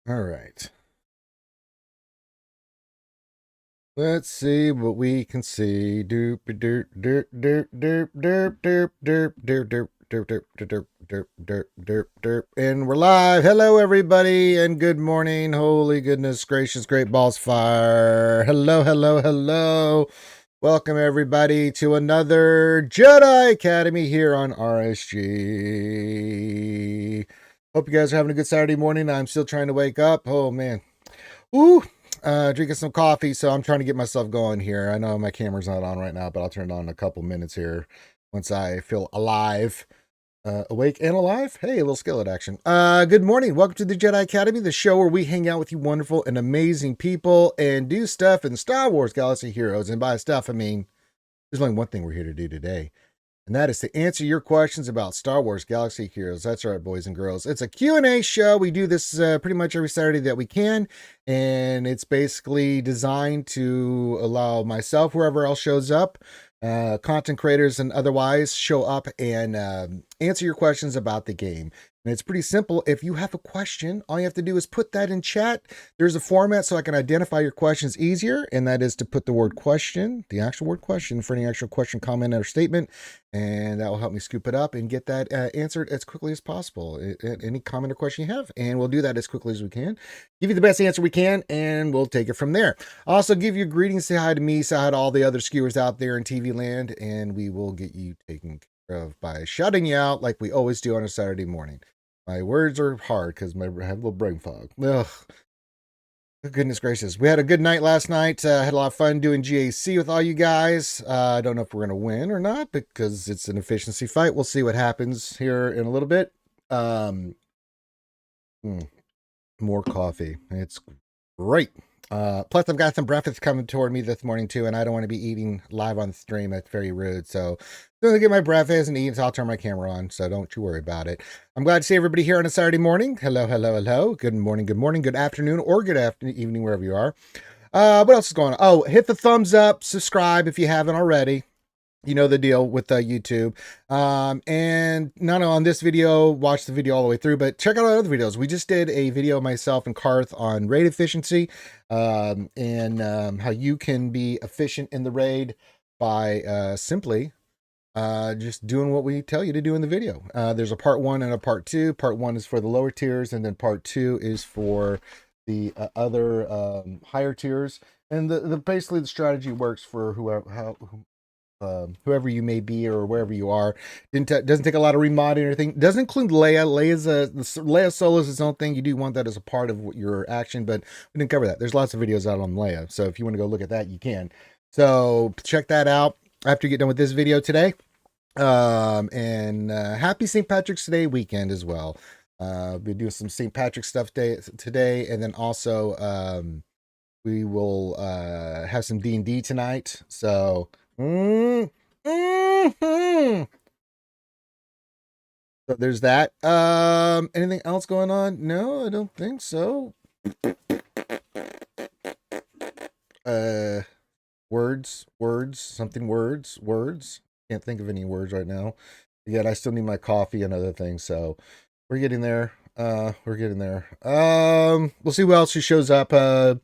All right. Let's see what we can see. Doop derp derp derp derp derp derp derp derp derp derp derp derp derp derp derp. And we're live. Hello, everybody, and good morning. Holy goodness gracious, great balls fire. Hello, hello, hello. Welcome, everybody, to another Jedi Academy here on RSG. Hope you guys are having a good Saturday morning. I'm still trying to wake up. Oh, man. Ooh, drinking some coffee, so I'm trying to get myself going here. I know my camera's not on right now, but I'll turn it on in a couple minutes here once I feel alive. Awake and alive? Hey, a little skillet action. Good morning. Welcome to the Jedi Academy, the show where we hang out with you wonderful and amazing people and do stuff in Star Wars Galaxy Heroes. And by stuff, I mean, there's only one thing we're here to do today. And that is to answer your questions about Star Wars Galaxy Heroes. That's right, boys and girls. It's a Q&A show. We do this pretty much every Saturday that we can, and it's basically designed to allow myself, whoever else shows up, content creators and otherwise show up and answer your questions about the game. And it's pretty simple. If you have a question, all you have to do is put that in chat. There's a format so I can identify your questions easier, and that is to put the word question, the actual word question, for any actual question, comment, or statement, and that will help me scoop it up and get that answered as quickly as possible. Any comment or question you have, and we'll do that as quickly as we can. Give you the best answer we can, and we'll take it from there. Also, give you greetings, say hi to me, say hi to all the other skewers out there in TV land, and we will get you taken care of by shouting you out like we always do on a Saturday morning. My words are hard because I have a little brain fog. Ugh. Goodness gracious. We had a good night last night. Had a lot of fun doing GAC with all you guys. I don't know if we're going to win or not because it's an efficiency fight. We'll see what happens here in a little bit. More coffee. It's great. Plus, I've got some breakfast coming toward me this morning, too, and I don't want to be eating live on the stream. That's very rude. So, as soon as I get my breakfast and eat, I'll turn my camera on. So, don't you worry about it. I'm glad to see everybody here on a Saturday morning. Hello, hello, hello. Good morning, good afternoon, or good evening, wherever you are. What else is going on? Oh, hit the thumbs up, subscribe if you haven't already. You know the deal with YouTube. And not on this video, watch the video all the way through, but check out our other videos. We just did a video, myself and Karth, on raid efficiency, and how you can be efficient in the raid by simply just doing what we tell you to do in the video. There's a part 1 and a part 2. Part 1 is for the lower tiers, and then part 2 is for the other higher tiers. And the basically the strategy works for whoever you may be or wherever you are. Doesn't take a lot of remodding or anything. Doesn't include Leia. Leia solo is its own thing. You do want that as a part of your action, but we didn't cover that. There's lots of videos out on Leia, so if you want to go look at that, you can. So check that out after you get done with this video today. And happy St. Patrick's Day weekend as well. We'll be doing some St. Patrick's stuff today, and then also we will have some D&D tonight. So so there's that. Anything else going on? No, I don't think so. Words. Can't think of any words right now. Yet I still need my coffee and other things, so we're getting there. We'll see who else who shows up for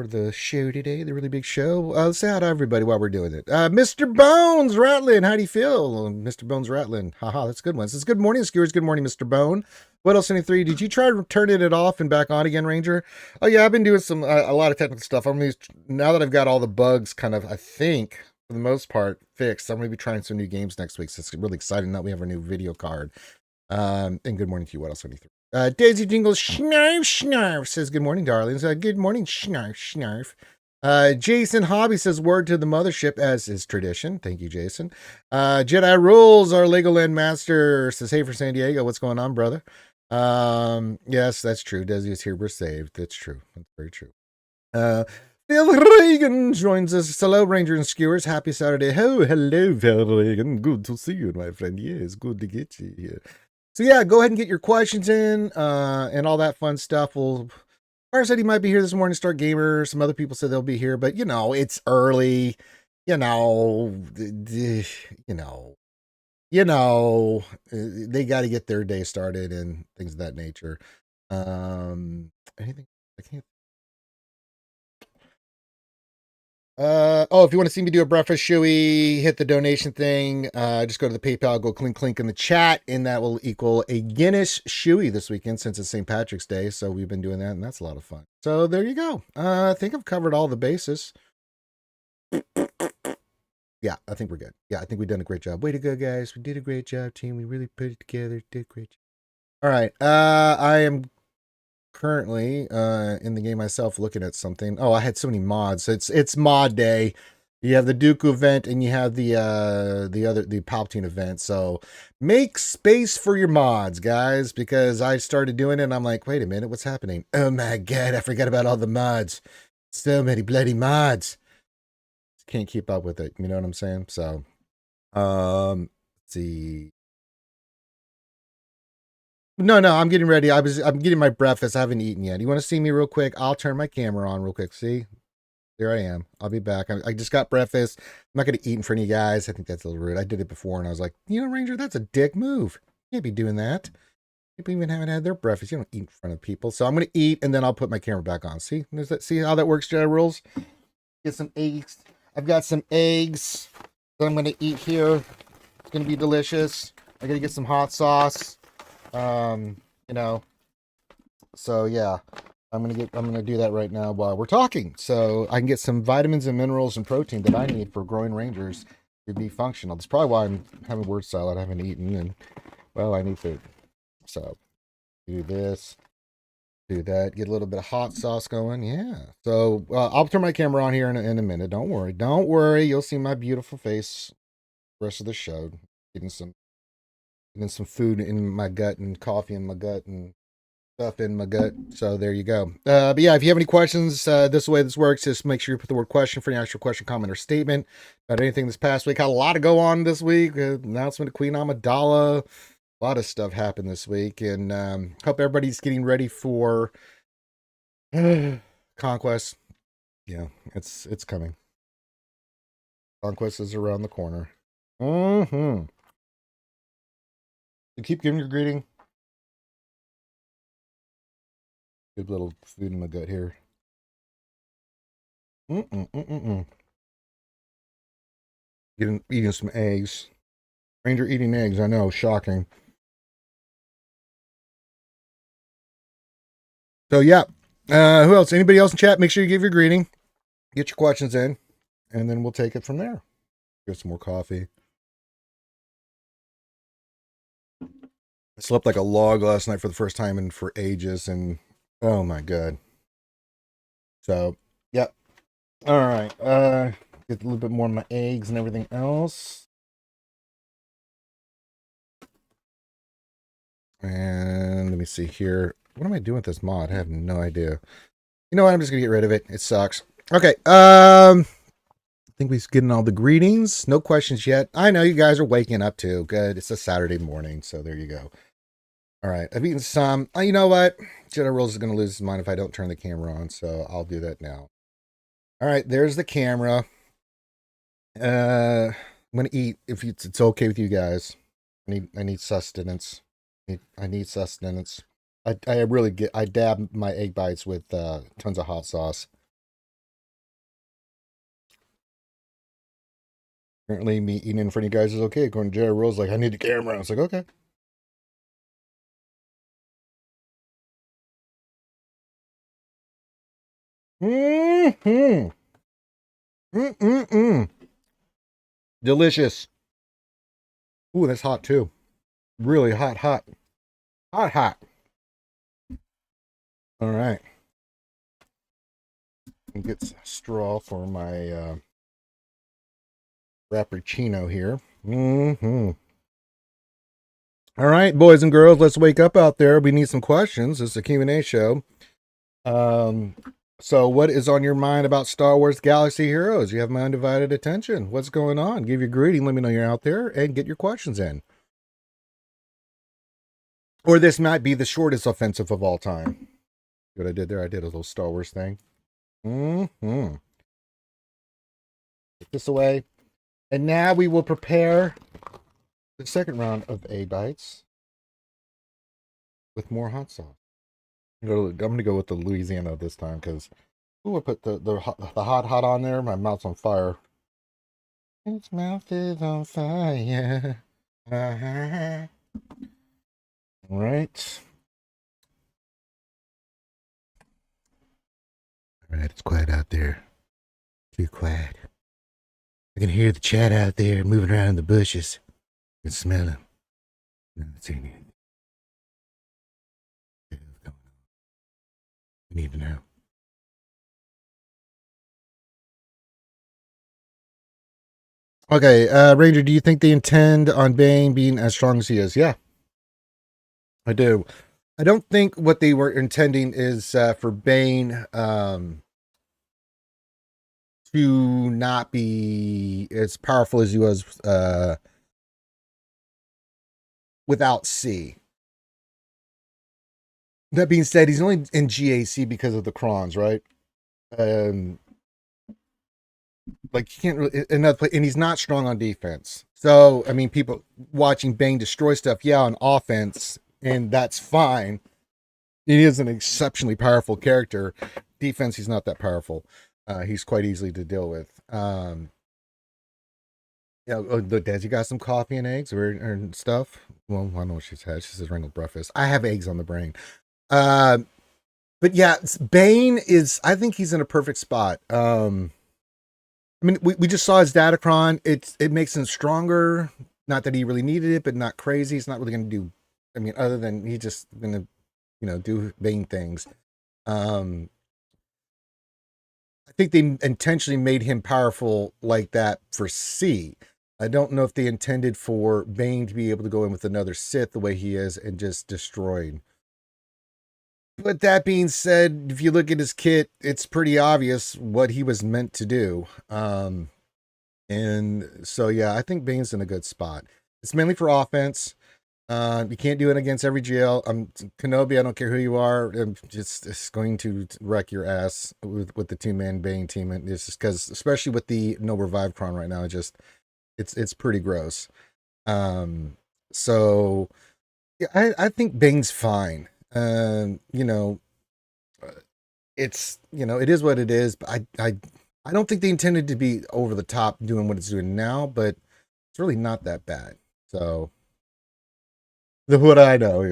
the show today, the really big show. Let's say hi to everybody while we're doing it. Mr. Bones Ratlin, how do you feel? Mr. Bones Ratlin. Haha, that's a good one. It says, good morning, skewers. Good morning, Mr. Bone. What else, 73? Did you try turning it off and back on again, Ranger? Oh, yeah, I've been doing a lot of technical stuff. Now that I've got all the bugs kind of, I think, for the most part, fixed, I'm going to be trying some new games next week. So it's really exciting that we have a new video card. And good morning to you. What else, 73? Daisy Jingles Snarf Snarf says, good morning, darlings. Good morning, Snarf Snarf. Jason Hobby says, word to the mothership, as is tradition. Thank you, Jason. Jedi Rules, our Legoland master, says, hey, for San Diego. What's going on, brother? Yes, that's true. Desi is here. We're saved. That's true. That's very true. Phil Reagan joins us. Hello, Ranger and Skewers. Happy Saturday. Oh, hello, Phil Reagan. Good to see you, my friend. Yes, good to get you here. So yeah, go ahead and get your questions in, and all that fun stuff. Carr said he might be here this morning, Start Gamer. Some other people said they'll be here, but it's early. you know, they got to get their day started and things of that nature. Anything I can't. If you want to see me do a breakfast shoey, hit the donation thing. Just go to the PayPal, go clink in the chat, and that will equal a Guinness shoey this weekend since it's St. Patrick's Day. So we've been doing that, and that's a lot of fun. So there you go. I think I've covered all the bases. Yeah, I think we're good. Yeah, I think we've done a great job. Way to go, guys. We did a great job, team. We really put it together. Did a great job. All right. I am currently in the game myself looking at something. Oh, I had so many mods. It's mod day. You have the Dooku event and you have the Palpatine event. So make space for your mods, guys, because I started doing it and I'm like, wait a minute, what's happening? Oh my god, I forgot about all the mods. So many bloody mods. Can't keep up with it. You know what I'm saying? So let's see. No, I'm getting ready. I'm getting my breakfast. I haven't eaten yet. You want to see me real quick? I'll turn my camera on real quick. See? There I am. I'll be back. I just got breakfast. I'm not going to eat in front of you guys. I think that's a little rude. I did it before and I was like, Ranger, that's a dick move. You can't be doing that. People even haven't had their breakfast. You don't eat in front of people. So I'm going to eat and then I'll put my camera back on. See? See how that works, Jedi rules? Get some eggs. I've got some eggs that I'm going to eat here. It's going to be delicious. I got to get some hot sauce. So yeah, I'm gonna do that right now while we're talking, so I can get some vitamins and minerals and protein that I need for growing rangers to be functional. That's probably why I'm having word salad. I haven't eaten, and well, I need food. So do this, do that, get a little bit of hot sauce going. Yeah. So I'll turn my camera on here in a minute. Don't worry. You'll see my beautiful face the rest of the show. Getting some food in my gut and coffee in my gut and stuff in my gut. So there you go. But yeah, if you have any questions, this way this works. Just make sure you put the word question for any actual question, comment, or statement about anything this past week. Had a lot to go on this week. Announcement of Queen Amidala. A lot of stuff happened this week, and hope everybody's getting ready for Conquest. Yeah, it's coming. Conquest is around the corner. You keep giving your greeting. Good little food in my gut here. Eating some eggs. Ranger eating eggs. I know, shocking. So yeah, who else? Anybody else in chat? Make sure you give your greeting, get your questions in, and then we'll take it from there. Get some more coffee. I slept like a log last night for the first time in for ages, and oh my god. So, yep. All right. Get a little bit more of my eggs and everything else. And let me see here. What am I doing with this mod? I have no idea. You know what? I'm just gonna get rid of it. It sucks. Okay. I think we're getting all the greetings. No questions yet. I know you guys are waking up too. Good. It's a Saturday morning, so there you go. All right. I've eaten some. You know what? Jedi Rules is going to lose his mind if I don't turn the camera on, so I'll do that now. All right. There's the camera. I'm going to eat if it's okay with you guys. I need sustenance. I need sustenance. I dab my egg bites with tons of hot sauce. Apparently, me eating in front of you guys is okay. According to Jedi Rules, like, I need the camera. I was like, okay. Delicious. Ooh, that's hot too. Really hot. Hot. All right. Get a straw for my Frappuccino here. All right, boys and girls, let's wake up out there. We need some questions. It's a Q&A show. So what is on your mind about Star Wars Galaxy Heroes? You have my undivided attention. What's going on? Give your greeting. Let me know you're out there and get your questions in. Or this might be the shortest offensive of all time. What I did there, I did a little Star Wars thing. Put this away. And now we will prepare The second round of egg bites with more hot sauce. I'm gonna go with the Louisiana this time because I put the hot on there. My mouth's on fire. Its mouth is on fire. Uh-huh. All right. All right, it's quiet out there. Too quiet. I can hear the chat out there moving around in the bushes. I can smell them. No, it's anything. We need to know. Okay, Ranger, do you think they intend on Bane being as strong as he is? Yeah, I do. I don't think what they were intending is for Bane to not be as powerful as he was without C. That being said, he's only in GAC because of the Crons, right? Like he can't really another play, and he's not strong on defense. So I mean, people watching Bane destroy stuff, yeah, on offense, and that's fine. He is an exceptionally powerful character. Defense, he's not that powerful. He's quite easily to deal with. Yeah, look, Des, you got some coffee and eggs or stuff? Well, I don't know what she's had. She says wrinkled breakfast. I have eggs on the brain. But yeah, Bane is. I think he's in a perfect spot. I mean, we just saw his Datacron. It makes him stronger. Not that he really needed it, but not crazy. He's not really going to do. I mean, other than he's just going to, do Bane things. I think they intentionally made him powerful like that for C. I don't know if they intended for Bane to be able to go in with another Sith the way he is and just destroy. But that being said, if you look at his kit, it's pretty obvious what he was meant to do. And so, yeah, I think Bane's in a good spot. It's mainly for offense. You can't do it against every GL. Kenobi, I don't care who you are. I'm just it's going to wreck your ass with the 2-man Bane team. And it's just because, especially with the no revive cron right now, it's pretty gross. So yeah, I think Bane's fine. It's it is what it is. But I don't think they intended to be over the top doing what it's doing now, but it's really not that bad. So what I know,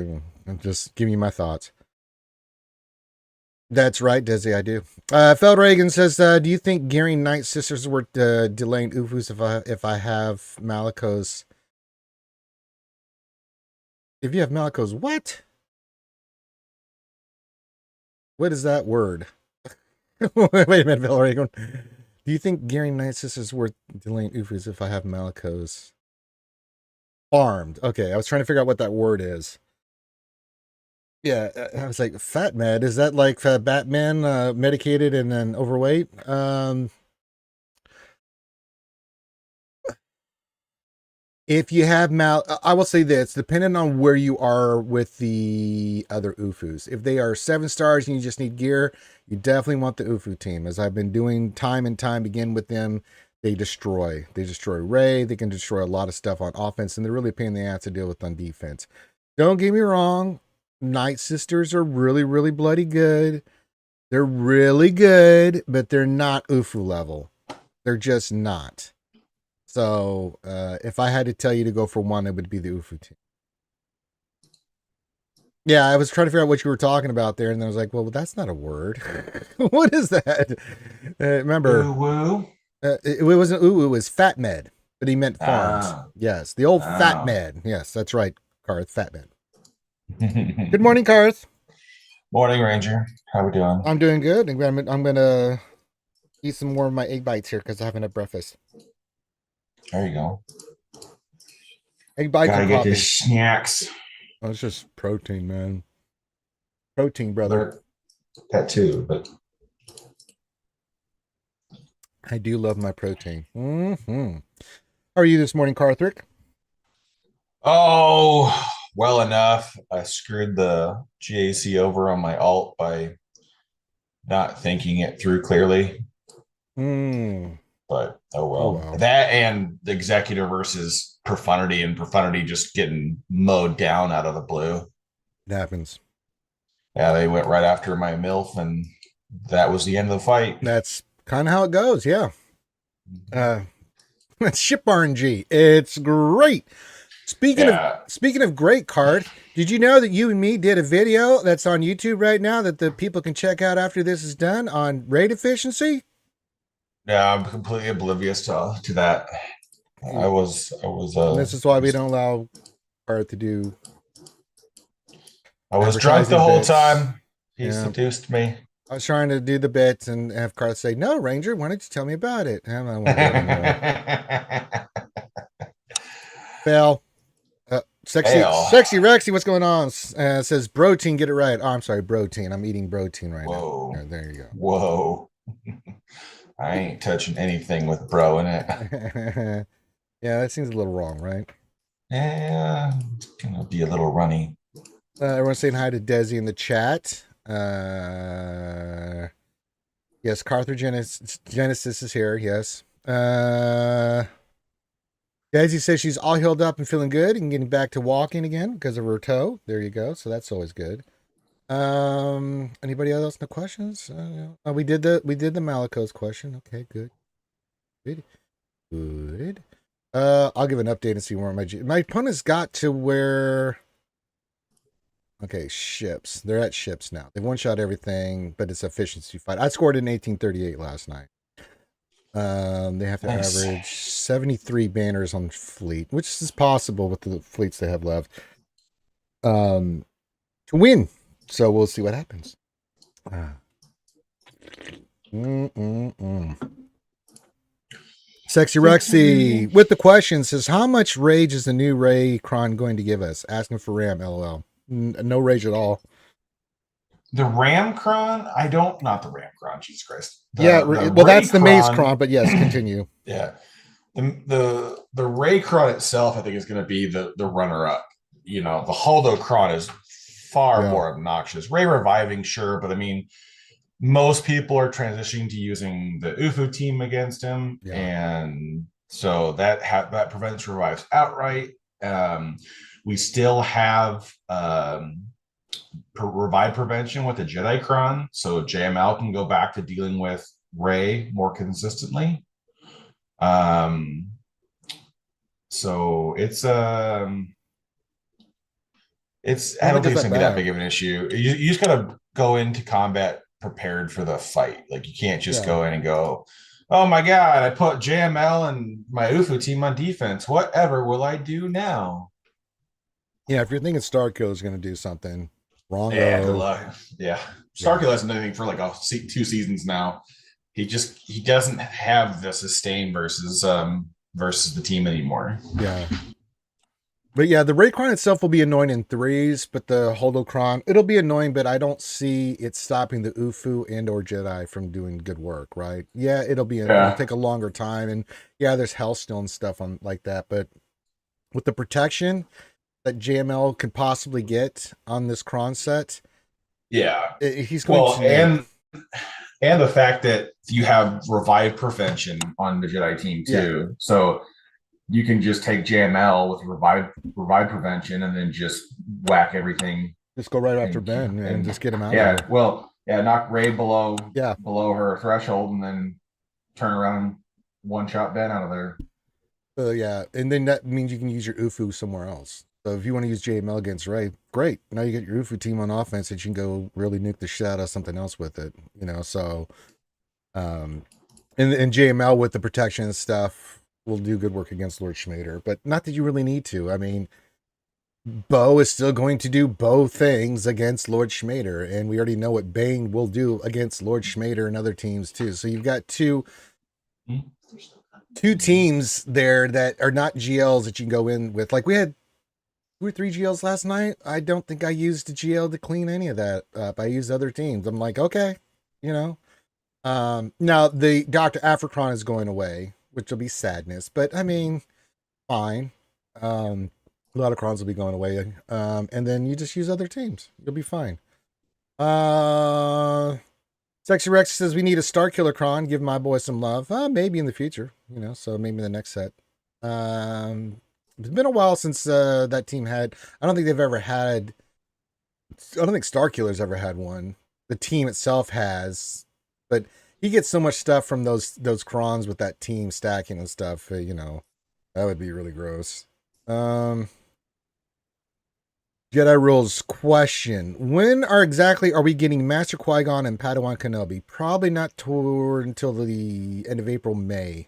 I'm just giving you my thoughts. That's right, Desi, I do. Feldreagan says, do you think gearing Night Sisters were delaying Ufus if I have Malicos? If you have Malicos, what? What is that word? Wait a minute, Feldreagan. Do you think gearing Night Sisters worth delaying Ufus if I have Malicos? Farmed. Okay, I was trying to figure out what that word is. Yeah, I was like, fat med. Is that like Batman medicated and then overweight? If you have I will say this, depending on where you are with the other UFUs. If they are 7 stars and you just need gear, you definitely want the UFU team. As I've been doing time and time again with them, they destroy. They destroy Ray. They can destroy a lot of stuff on offense, and they're really a pain in the ass to deal with on defense. Don't get me wrong. Night Sisters are really, really bloody good. They're really good, but they're not UFU level. They're just not. So if I had to tell you to go for one, it would be the UFU team. Yeah, I was trying to figure out what you were talking about there, and then I was like, well, that's not a word. What is that? Remember, it wasn't ooh, it was fat med, but he meant farms. Yes, the old fat med. Yes, that's right, Karth, fat med. Good morning, Karth. Morning, Ranger. How we doing? I'm doing good. I'm gonna eat some more of my egg bites here because I haven't had breakfast. There you go. Egg bites Gotta and get your coffee. snacks. Oh, it's just protein, man. Protein, brother. That too, but I do love my protein. Mm-hmm. How are you this morning, Karthrick? oh, well enough. I screwed the GAC over on my alt by not thinking it through clearly. Hmm. But oh Oh well. well, That and the executor versus Profundity, and Profundity just getting mowed down out of the blue. it happens. Yeah, they went right after my MILF, and that was the end of the fight. That's kind of how it goes. Yeah. Uh, ship RNG. It's great. Yeah. Speaking of great card, did you know that you and me did a video that's on YouTube right now that the people can check out after this is done on raid efficiency? Yeah, I'm completely oblivious to that. And this is why we don't allow Card to do I was drunk the advertising whole bits. time. He Yeah. seduced me. I was trying to do the bits and have Card say, "No, Ranger, why don't you tell me about it?" And I don't want to do it anymore. Fail. Hell. Sexy Rexy, what's going on? It says Brotein, get it right. Oh, I'm sorry, Brotein. I'm eating Brotein right Whoa. now. There you Whoa. I ain't touching anything with bro in it. go. Yeah, that seems a little wrong, right? Yeah, it's gonna be a little runny. Everyone's saying hi to Desi in the chat. Yes, Genesis is here. Yes. Desi says she's all healed up and feeling good and getting back to walking again because of her toe. There you go. So that's always good. Anybody else? No questions? We did the Malikos question. Okay, good. Good. I'll give an update and see where my opponents got to where. Okay, ships. They're at ships now. They've one-shot everything, but it's efficiency fight. I scored in 1838 last night. They have to Nice. average 73 banners on fleet, which is possible with the fleets they have left. To win. So we'll see what happens. Sexy Rexy with the question says, how much rage is the new Ray Cron going to give us? Asking for RAM, lol. No rage at all. The Ramcron, I don't, not the Ramcron, Jesus Christ. Well, that's the Maze Cron, but yes, continue. Yeah. The Raycron itself, I think, is going to be the runner up. You know, the Holdocron is far more obnoxious. Ray reviving, sure, but I mean, most people are transitioning to using the UFO team against him, and so that prevents revives outright. We still have revive prevention with the Jedi Cron, so JML can go back to dealing with Ray more consistently. So it's I don't think it's gonna be that big of an issue. You just gotta go into combat prepared for the fight. Like you can't just go in and go, oh my god, I put JML and my UFO team on defense. Whatever will I do now? Yeah, if you're thinking Starkill is gonna do something wrong. Yeah, good luck. Yeah. Starkill hasn't done anything for like 2 seasons now. He doesn't have the sustain versus the team anymore. Yeah. But yeah, the Raycron itself will be annoying in threes, but the Holdocron, it'll be annoying, but I don't see it stopping the UFO and or Jedi from doing good work, right? Yeah, it'll take a longer time, and yeah, there's Hellstone stuff on like that, but with the protection that JML could possibly get on this Cron set, he's going to and the fact that you have revive prevention on the Jedi team too, so you can just take JML with revive prevention and then just whack everything. Just go right after Ben and just get him out. Yeah, knock Ray below her threshold and then turn around and one-shot Ben out of there. And then that means you can use your UFO somewhere else. So if you want to use JML against Ray, great. Now you get your UFO team on offense that you can go really nuke the shit out of something else with it. So and JML with the protection and stuff will do good work against Lord Schmader, but not that you really need to. I mean, Bo is still going to do Bo things against Lord Schmader, and we already know what Bane will do against Lord Schmader and other teams too. So you've got two teams there that are not GLs that you can go in with. Like we had 2 or 3 GLs last night. I don't think I used a GL to clean any of that up. I used other teams. I'm like, okay, now the Dr. Africron is going away, which will be sadness, but I mean, fine. A lot of crons will be going away. And then you just use other teams. You'll be fine. Sexy Sexy Rex says we need a Star Killer Cron. Give my boy some love. Maybe in the future, so maybe the next set. It's been a while since that team had. I don't think they've ever had. I don't think Star Killer's ever had one. The team itself has, but he gets so much stuff from those crons with that team stacking and stuff. That would be really gross. Jedi Rules question: when exactly are we getting Master Qui-Gon and Padawan Kenobi? Probably not until the end of April, May.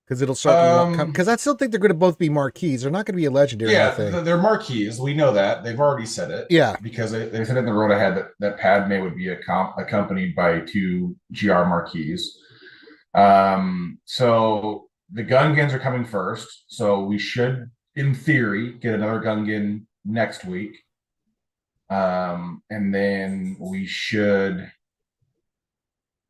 Because it'll start. Because I still think they're going to both be marquees. They're not going to be a legendary. Yeah, they're marquees. We know that. They've already said it. Yeah. Because they said in the road ahead that Padme would be accompanied by 2 GR marquees. So the Gungans are coming first. So we should, in theory, get another Gungan next week. And then we should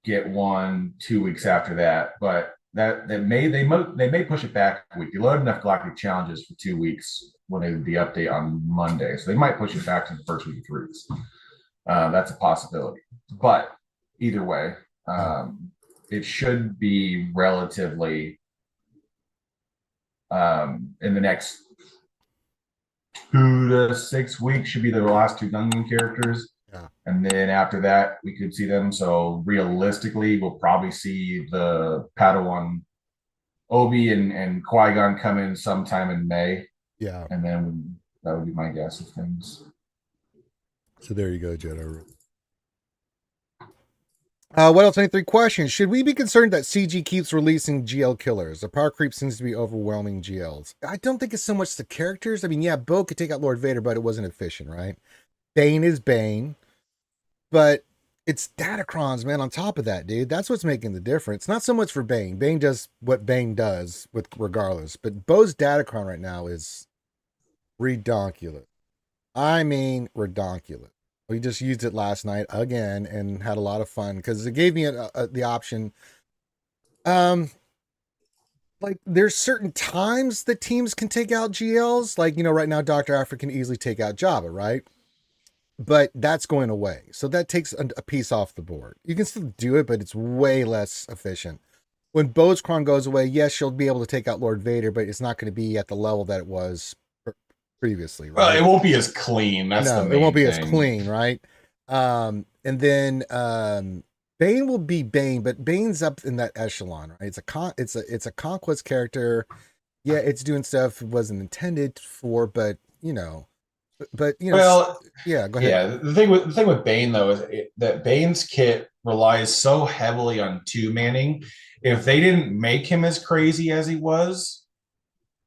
get one 2 weeks after that. But they may push it back a week. They load enough galactic challenges for 2 weeks when they do the update on Monday, so they might push it back to the first week of Threes. That's a possibility, but either way, it should be relatively in the next 2 to 6 weeks. Should be the last 2 Gungan characters. Yeah. And then after that, we could see them. So realistically, we'll probably see the Padawan Obi and Qui-Gon come in sometime in May. Yeah. And then that would be my guess of things. So there you go, Jedi. What else? 23 questions. Should we be concerned that CG keeps releasing GL killers? The power creep seems to be overwhelming GLs. I don't think it's so much the characters. I mean, yeah, Bo could take out Lord Vader, but it wasn't efficient, right? Bane is Bane, but it's Datacrons, man, on top of that, dude. That's what's making the difference. Not so much for Bane. Bane does what Bane does with regardless, but Bo's Datacron right now is redonkulous. I mean, redonkulous. We just used it last night again and had a lot of fun because it gave me the option. Like there's certain times that teams can take out GLs. Like, right now, Dr. Aphra can easily take out Jabba, right? But that's going away. So that takes a piece off the board. You can still do it, but it's way less efficient. When Bo's Cron goes away, yes, she'll be able to take out Lord Vader, but it's not going to be at the level that it was previously, right? Well, it won't be as clean. That's no, the main it won't be thing. as clean, right? And then Bane will be Bane, but Bane's up in that echelon, right? It's a conquest character. Yeah, it's doing stuff it wasn't intended for, but well, yeah, go ahead. Yeah, the thing with Bane though is that Bane's kit relies so heavily on 2 manning. If they didn't make him as crazy as he was,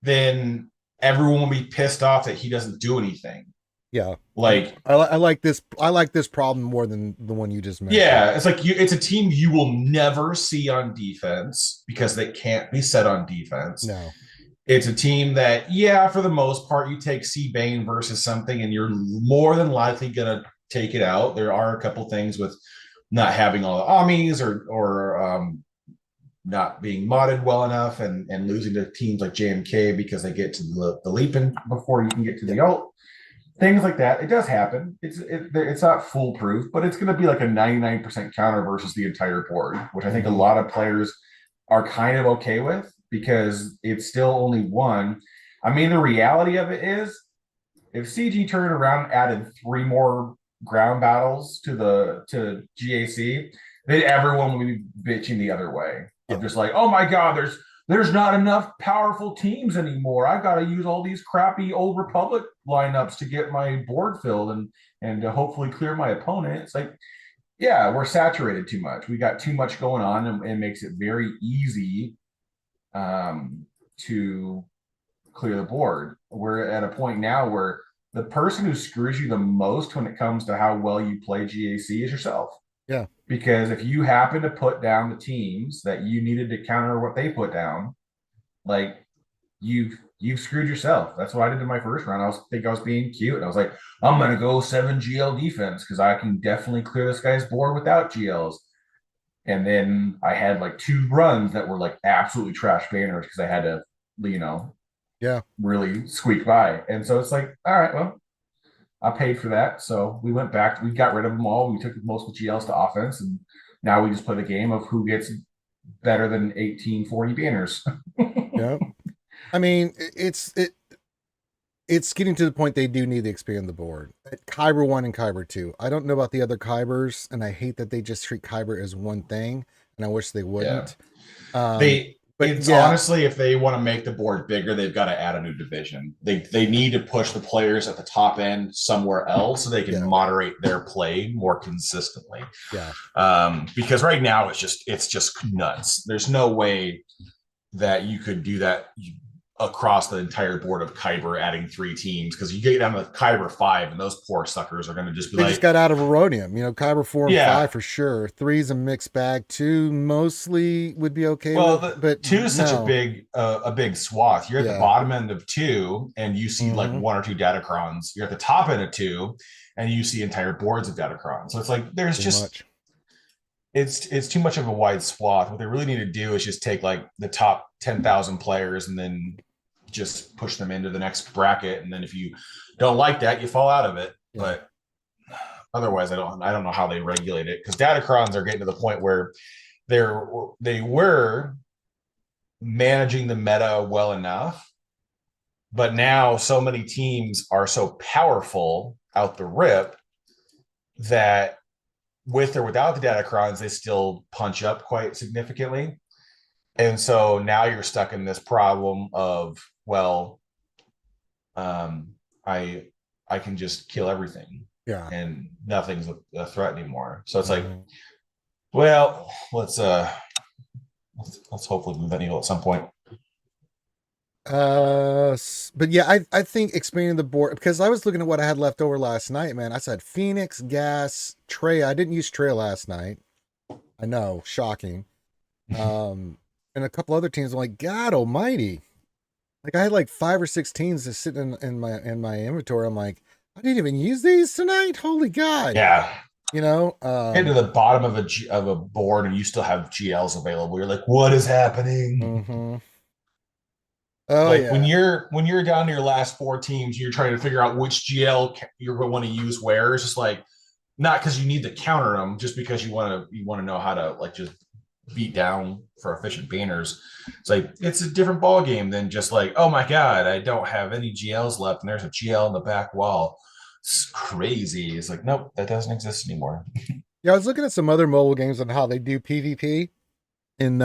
then everyone will be pissed off that he doesn't do anything. Yeah, like I like this. I like this problem more than the one you just mentioned. Yeah, it's like it's a team you will never see on defense because they can't be set on defense. No. It's a team that, yeah, for the most part, you take C Bane versus something, and you're more than likely gonna take it out. There are a couple things with not having all the Amis or not being modded well enough, and losing to teams like JMK because they get to the leaping before you can get to the ult. Things like that. It does happen. It's not foolproof, but it's going to be like a 99% counter versus the entire board, which I think a lot of players are kind of okay with because it's still only 1. I mean, the reality of it is if CG turned around and added 3 more ground battles to GAC, then everyone would be bitching the other way. Of just like, oh my God, there's not enough powerful teams anymore. I got to use all these crappy old Republic lineups to get my board filled and to hopefully clear my opponent. It's like, yeah, we're saturated too much. We got too much going on, and it makes it very easy to clear the board. We're at a point now where the person who screws you the most when it comes to how well you play GAC is yourself. Yeah. Because if you happen to put down the teams that you needed to counter what they put down, like you've screwed yourself. That's what I did in my first round. I was being cute. And I was like, I'm gonna go 7 GL defense because I can definitely clear this guy's board without GLs. And then I had like 2 runs that were like absolutely trash banners because I had to, really squeak by. And so it's like, all right, well, I paid for that. So we went back, we got rid of them all. We took most of the GLs to offense and Now we just play the game of who gets better than 1840 banners. Yeah. I mean, it's getting to the point they do need to expand the board. Kyber 1 and Kyber 2. I don't know about the other Kybers, and I hate that they just treat Kyber as one thing, and I wish they Yeah. wouldn't. They But it's yeah, honestly, if they want to make the board bigger, they've got to add a new division. They need to push the players at the top end somewhere else so they can yeah, moderate their play more consistently. yeah. Because right now it's just nuts. There's no way that you could do that across the entire board of Kyber, adding 3 teams, because you get down to Kyber 5 and those poor suckers are going to just be They like, just got out of Erodium. Kyber 4 and yeah. 5 for sure. 3's a mixed bag. 2 mostly would be okay Well, with, the but 2 is such no. a big swath. You're at the Yeah. bottom end of 2 and you see like Mm-hmm. 1 or 2 datacrons. You're at the top end of 2 and you see entire boards of datacrons. So it's like there's Too just much. it's too much of a wide swath. What they really need to do is just take like the top 10,000 players and then just push them into the next bracket. And then if you don't like that, you fall out of it. Yeah. But otherwise, I don't know how they regulate it, because datacrons are getting to the point where they were managing the meta well enough, but now so many teams are so powerful out the rip that with or without the datacrons, they still punch up quite significantly. And so now you're stuck in this problem of, well, I I can just kill everything Yeah. and nothing's a threat anymore. So it's like, Mhm. well, let's hopefully move that needle at some point. But yeah, I think expanding the board, because I was looking at what I had left over last night, man. I said Phoenix, Gas, Trey. I didn't use Trey last night. I know, shocking. And a couple other teams. I'm like, God Almighty! Like I had like 5 or 6 teams just sitting in my inventory. I'm like, I didn't even use these tonight. Holy God! Yeah. You know, Get to the bottom of a board and you still have GLs available. You're like, what is happening? mm-hmm. Oh Like yeah. when you're down to your last 4 teams, you're trying to figure out which GL you're going to want to use where. It's just like, not because you need to counter them, just because you want to know how to like just beat down for efficient banners. It's like it's a different ball game than just like, oh my god, I don't have any GLs left, and there's a GL in the back wall. It's crazy. It's like, nope, that doesn't exist anymore. Yeah, I was looking at some other mobile games on how they do PvP. And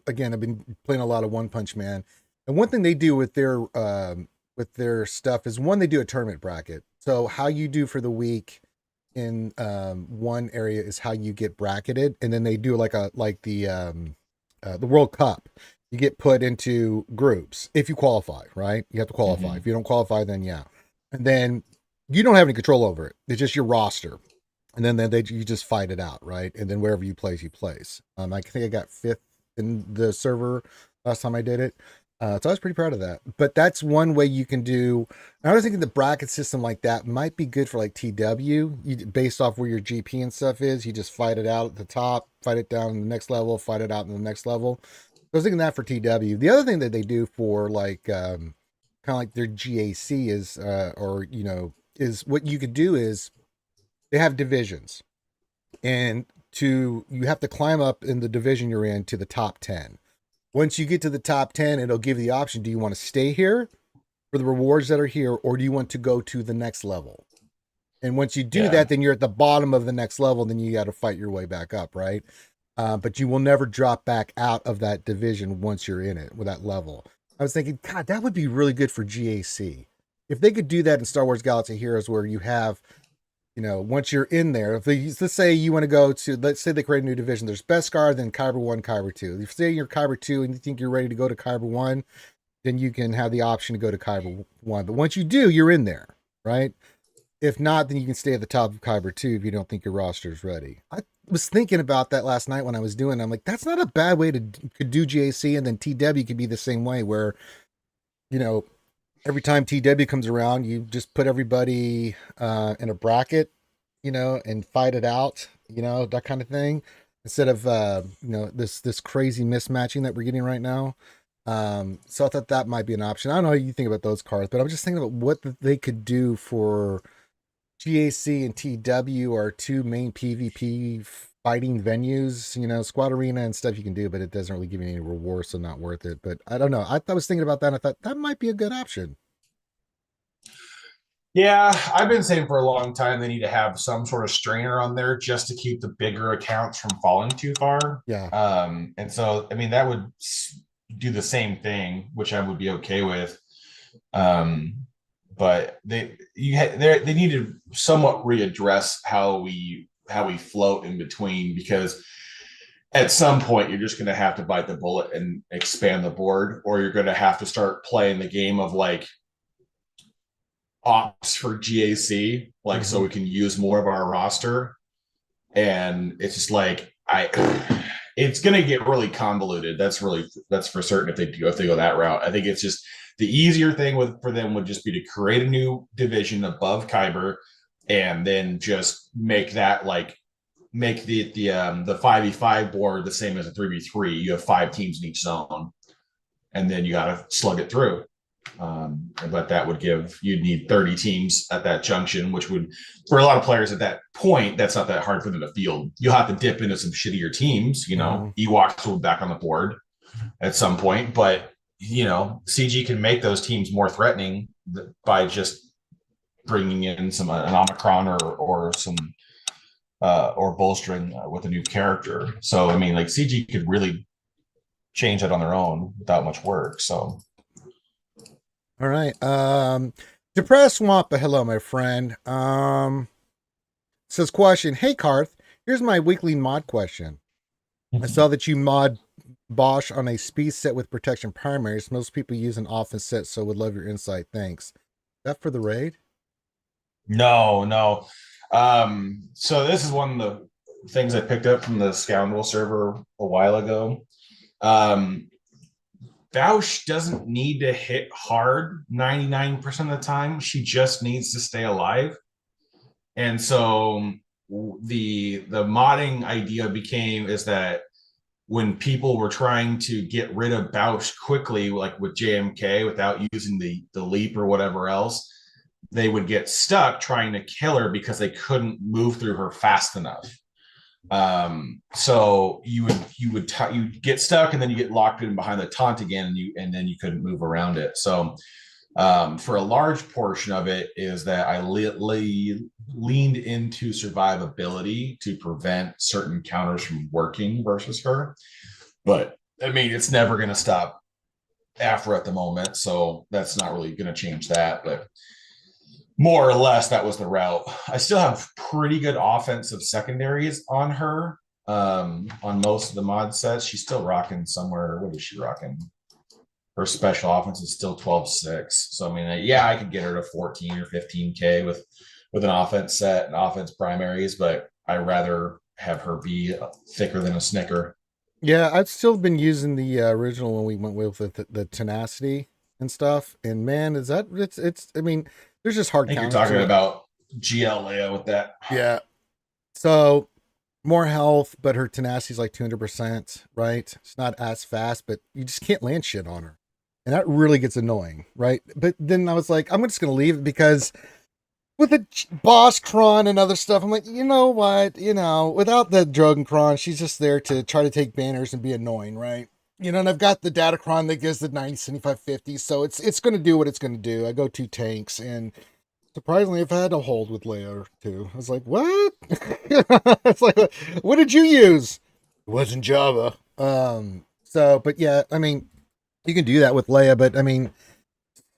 again, I've been playing a lot of One Punch Man. And one thing they do with their stuff is, one, they do a tournament bracket. So how you do for the week in one area is how you get bracketed, and then they do like the World Cup. You get put into groups if you qualify, right? You have to qualify. Mhm. If you don't qualify, then yeah, and then you don't have any control over it. It's just your roster, and then you just fight it out, right? And then wherever you place, you place. I think I got 5th in the server last time I did it. So I was pretty proud of that. But that's one way you can do. I was thinking the bracket system like that might be good for like TW. Based off where your GP and stuff is, you just fight it out at the top, fight it down in the next level, fight it out in the next level. So I was thinking that for TW. The other thing that they do for like kind of like their GAC is, is what you could do is they have divisions, and you have to climb up in the division you're in to the top 10. Once you get to the top 10, it'll give you the option: do you want to stay here for the rewards that are here, or do you want to go to the next level? And once you do that, then you're at the bottom of the next level. Then you got to fight your way back up, right? But you will never drop back out of that division once you're in it with that level. I was thinking, God, that would be really good for GAC. If they could do that in Star Wars Galaxy Heroes, where you have, once you're in there, let's say you want to go to, let's say they create a new division. There's Beskar, then Kyber 1, Kyber 2. If you say you're Kyber 2 and you think you're ready to go to Kyber 1, then you can have the option to go to Kyber 1. But once you do, you're in there, right? If not, then you can stay at the top of Kyber 2 if you don't think your roster is ready. I was thinking about that last night when I was doing it. I'm like, that's not a bad way to do GAC, and then TW could be the same way, where, every time TW comes around, you just put everybody in a bracket, and fight it out, that kind of thing, instead of this crazy mismatching that we're getting right now. So I thought that might be an option. I don't know how you think about those cards, but I'm just thinking about what they could do for GAC and TW, are two main PvP fighting venues, squad arena and stuff you can do, but it doesn't really give you any rewards, so not worth it. But I don't know. I was thinking about that, and I thought that might be a good option. Yeah, I've been saying for a long time they need to have some sort of strainer on there just to keep the bigger accounts from falling too far. Yeah. And so I mean that would do the same thing, which I would be okay with. Um, but they need to somewhat readdress how we float in between, because at some point you're just going to have to bite the bullet and expand the board, or you're going to have to start playing the game of like ops for GAC, like so we can use more of our roster. And it's just like it's gonna get really convoluted. That's for certain if they go that route. I think it's just the easier thing for them would just be to create a new division above Kyber, and then just make that like make the 5v5 board the same as a 3v3. You have 5 teams in each zone, and then you got to slug it through. But that would you'd need 30 teams at that junction, which would, for a lot of players at that point, that's not that hard for them to field. You'll have to dip into some shittier teams, Ewoks will be back on the board at some point, but CG can make those teams more threatening by just bringing in an Omicron or some or bolstering with a new character. So I mean, like CG could really change that on their own without much work. So all right. Depressed Wampa, hello, my friend. Says question, hey Karth, here's my weekly mod question. I saw that you mod Bosch on a speed set with protection primaries. Most people use an offense set, so would love your insight. Thanks. Is that for the raid? No. So this is one of the things I picked up from the Scoundrel server a while ago. Bausch doesn't need to hit hard 99% of the time. She just needs to stay alive. And so the modding idea is that when people were trying to get rid of Bausch quickly, like with JMK, without using the leap or whatever else, they would get stuck trying to kill her because they couldn't move through her fast enough. So you'd get stuck, and then you get locked in behind the taunt again, and then you couldn't move around it. So for a large portion of it is that I leaned into survivability to prevent certain counters from working versus her. But I mean, it's never going to stop Afra at the moment, so that's not really going to change that. But more or less, that was the route. I still have pretty good offensive secondaries on her. On most of the mod sets, she's still rocking somewhere. What is she rocking? Her special offense is still 12-6. So I mean, yeah, I could get her to 14 or 15K with an offense set and offense primaries, but I'd rather have her be thicker than a Snicker. Yeah, I've still been using the original when we went with the tenacity and stuff. And man, it's I mean, there's just hard I think counters. You're talking about GL with that. Yeah. So more health, but her tenacity is like 200%, right? It's not as fast, but you just can't land shit on her. And that really gets annoying, right? But then I was like, I'm just going to leave it, because with the boss cron and other stuff, I'm like, you know what? Without the Drogon cron, she's just there to try to take banners and be annoying, right? And I've got the Datacron that gives the 90, 75, 50, so it's going to do what it's going to do. I go 2 tanks, and surprisingly, I've had a hold with Leia too. I was like, what? It's like, what did you use? It wasn't Java. But yeah, I mean, you can do that with Leia, but I mean,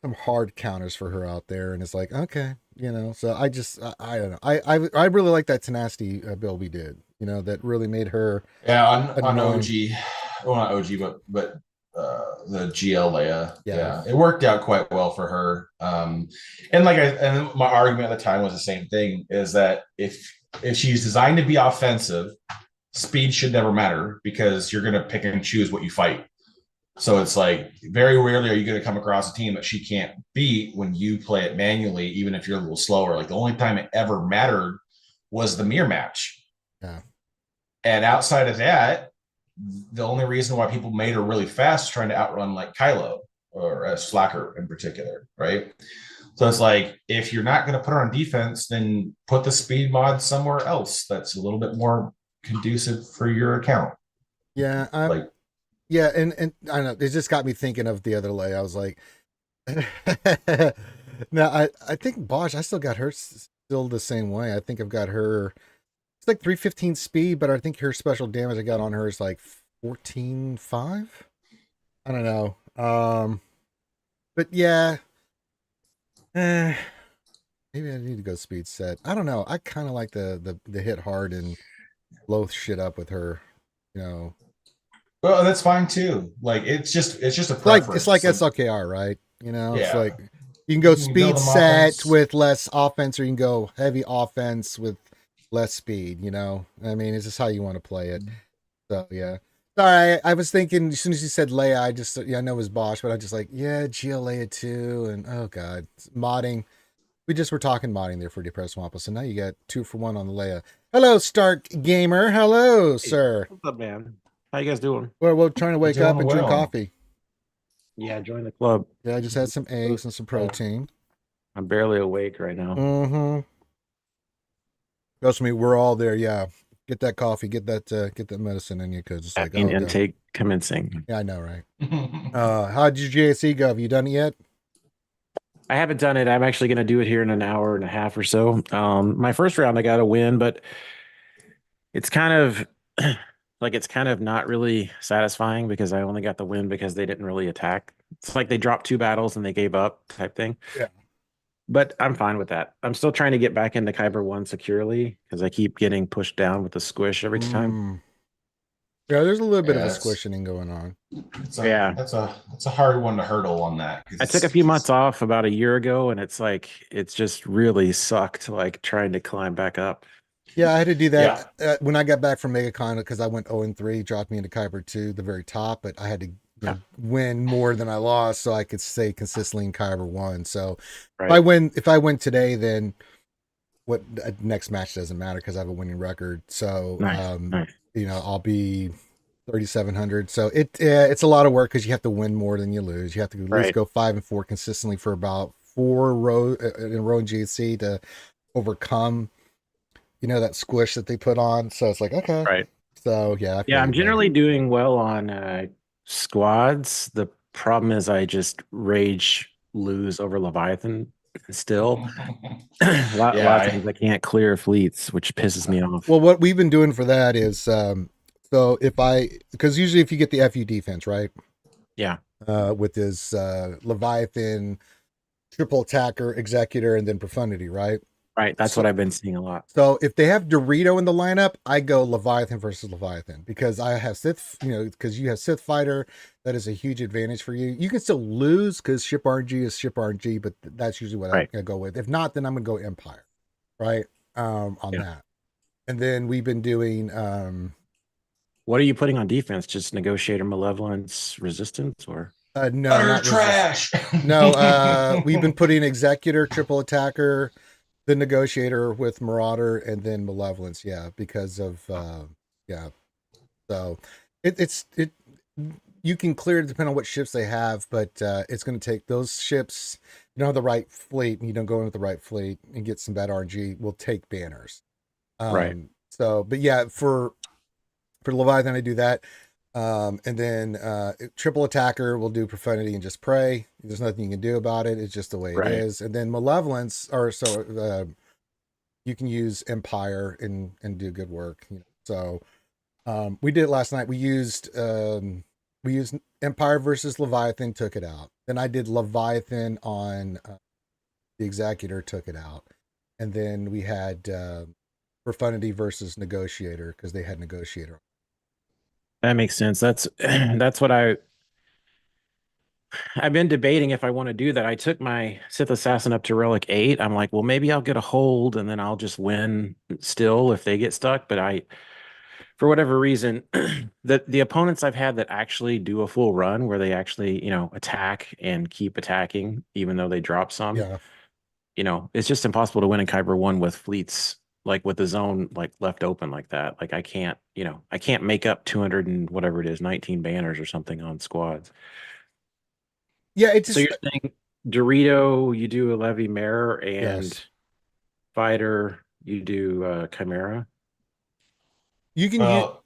some hard counters for her out there, and it's like, okay, so I don't know. I really like that tenacity build we did, that really made her. Yeah, on OG, well, not OG, but the GL Leia. Yeah, it worked out quite well for her. And my argument at the time was the same thing: is that if she's designed to be offensive, speed should never matter, because you're going to pick and choose what you fight. So it's like very rarely are you going to come across a team that she can't beat when you play it manually, even if you're a little slower. Like the only time it ever mattered was the mirror match. Yeah. And outside of that, the only reason why people made her really fast is trying to outrun like Kylo or a Slacker in particular, right? So it's like, if you're not going to put her on defense, then put the speed mod somewhere else that's a little bit more conducive for your account. Yeah, Like, yeah, and I don't know, it just got me thinking of the other lay. I was like, no, I think Bosch, I still got her still the same way. I think I've got her. It's like 315 speed, but I think her special damage I got on her is like 14.5. I don't know. But yeah, eh, maybe I need to go speed set. I don't know. I kind of like the hit hard and blow shit up with her. You know, well, that's fine too. Like, it's just a it's like preference. Like, SLKR, right? You know, it's yeah, like you can go you can build speed them set offense. with less offense, or you can go heavy offense with less speed. You know, I mean, it's just how you want to play it. So yeah. Sorry, I was thinking as soon as you said Leia, I just I know it was Bosch, but I just like Leia too, and oh god, modding. We just were talking modding there for Depressed Wampa, so now you got 2-for-1 on the Leia. Hello, Stark Gamer. Hello, Hey, sir. what's up, man? How you guys doing? Well, we're trying to We're wake up doing and drink well. coffee. Yeah, join the club. Yeah, I just had some eggs and some protein. I'm barely awake right now. Mm-hmm. Trust me, we're all there. Yeah, get that coffee, get that medicine in you, because it's like, Caffeine oh god. intake commencing. Yeah, I know, right? How'd your JSC go? Have you done it yet? I haven't done it. I'm actually going to do it here in an hour and a half or so. My first round, I got a win, but it's kind of like it's kind of not really satisfying because I only got the win because they didn't really attack. It's like they dropped 2 battles and they gave up type thing. Yeah. But I'm fine with that. I'm still trying to get back into Kyber 1 securely because I keep getting pushed down with the squish every time. Yeah, there's a little bit of a Yeah, squishing going on. Yeah. That's a hard one to hurdle on that. I took a few months off about a year ago, and it's like it's just really sucked, like trying to climb back up. Yeah, I had to do Yeah. that when I got back from MegaCon because I went 0-3, dropped me into Kyber 2, the very top, but I had to Yeah. win more than I lost so I could stay consistently in Kyber 1. So Right. if I win today, then what next match doesn't matter because I have a winning record. So Nice. I'll be 3,700. So it's a lot of work because you have to win more than you lose. You have to at least Right. go 5-4 consistently for about 4 row in a row in GC to overcome that squish that they put on. So it's like, okay. Right. So yeah, I feel Yeah, I'm you, bud. generally doing well on squads. The problem is I just rage lose over Leviathan still. A lot of Yeah, times I can't clear fleets, which pisses me off. Well, what we've been doing for that is, so because usually if you get the FU defense, right? Yeah. With his Leviathan, triple attacker, executor, and then profundity, right? Right. That's So, what I've been seeing a lot. so if they have Dorito in the lineup, I go Leviathan versus Leviathan because I have Sith, because you have Sith fighter. That is a huge advantage for you. You can still lose because ship RNG is ship RNG, but that's usually what Right. I go with. If not, then I'm gonna go Empire, right? On Yeah. that. And then we've been doing What are you putting on defense? Just negotiator malevolence resistance or no, utter not resist. trash. No, we've been putting executor, triple attacker, the negotiator with marauder, and then malevolence. Yeah, because of yeah. So it's you can clear it depending on what ships they have, but it's going to take those ships. You don't have the right fleet, and you don't go in with the right fleet and get some bad RNG. Will take banners. right. So, but yeah, for Leviathan, I do that. And then triple attacker will do profundity and just pray. There's nothing you can do about it. It's just the way it Right. is. And then malevolence, or so you can use empire and do good work. So we did it last night. We used empire versus Leviathan, took it out. Then I did Leviathan on the executor, took it out. And then we had profundity versus negotiator because they had negotiator. That makes sense. That's that's what I've been debating if I want to do that. I took my Sith Assassin up to Relic 8. I'm like, well, maybe I'll get a hold and then I'll just win still if they get stuck. But for whatever reason, the opponents I've had that actually do a full run where they actually, attack and keep attacking, even though they drop some, Yeah. it's just impossible to win in Kyber 1 with fleets, like with the zone like left open like that. Like I can't make up 200 and whatever it is, 19 banners or something on squads. Yeah, it So just you're saying Dorito, you do a Levy Mare, and yes. Fighter, you do Chimera? You can use, Well,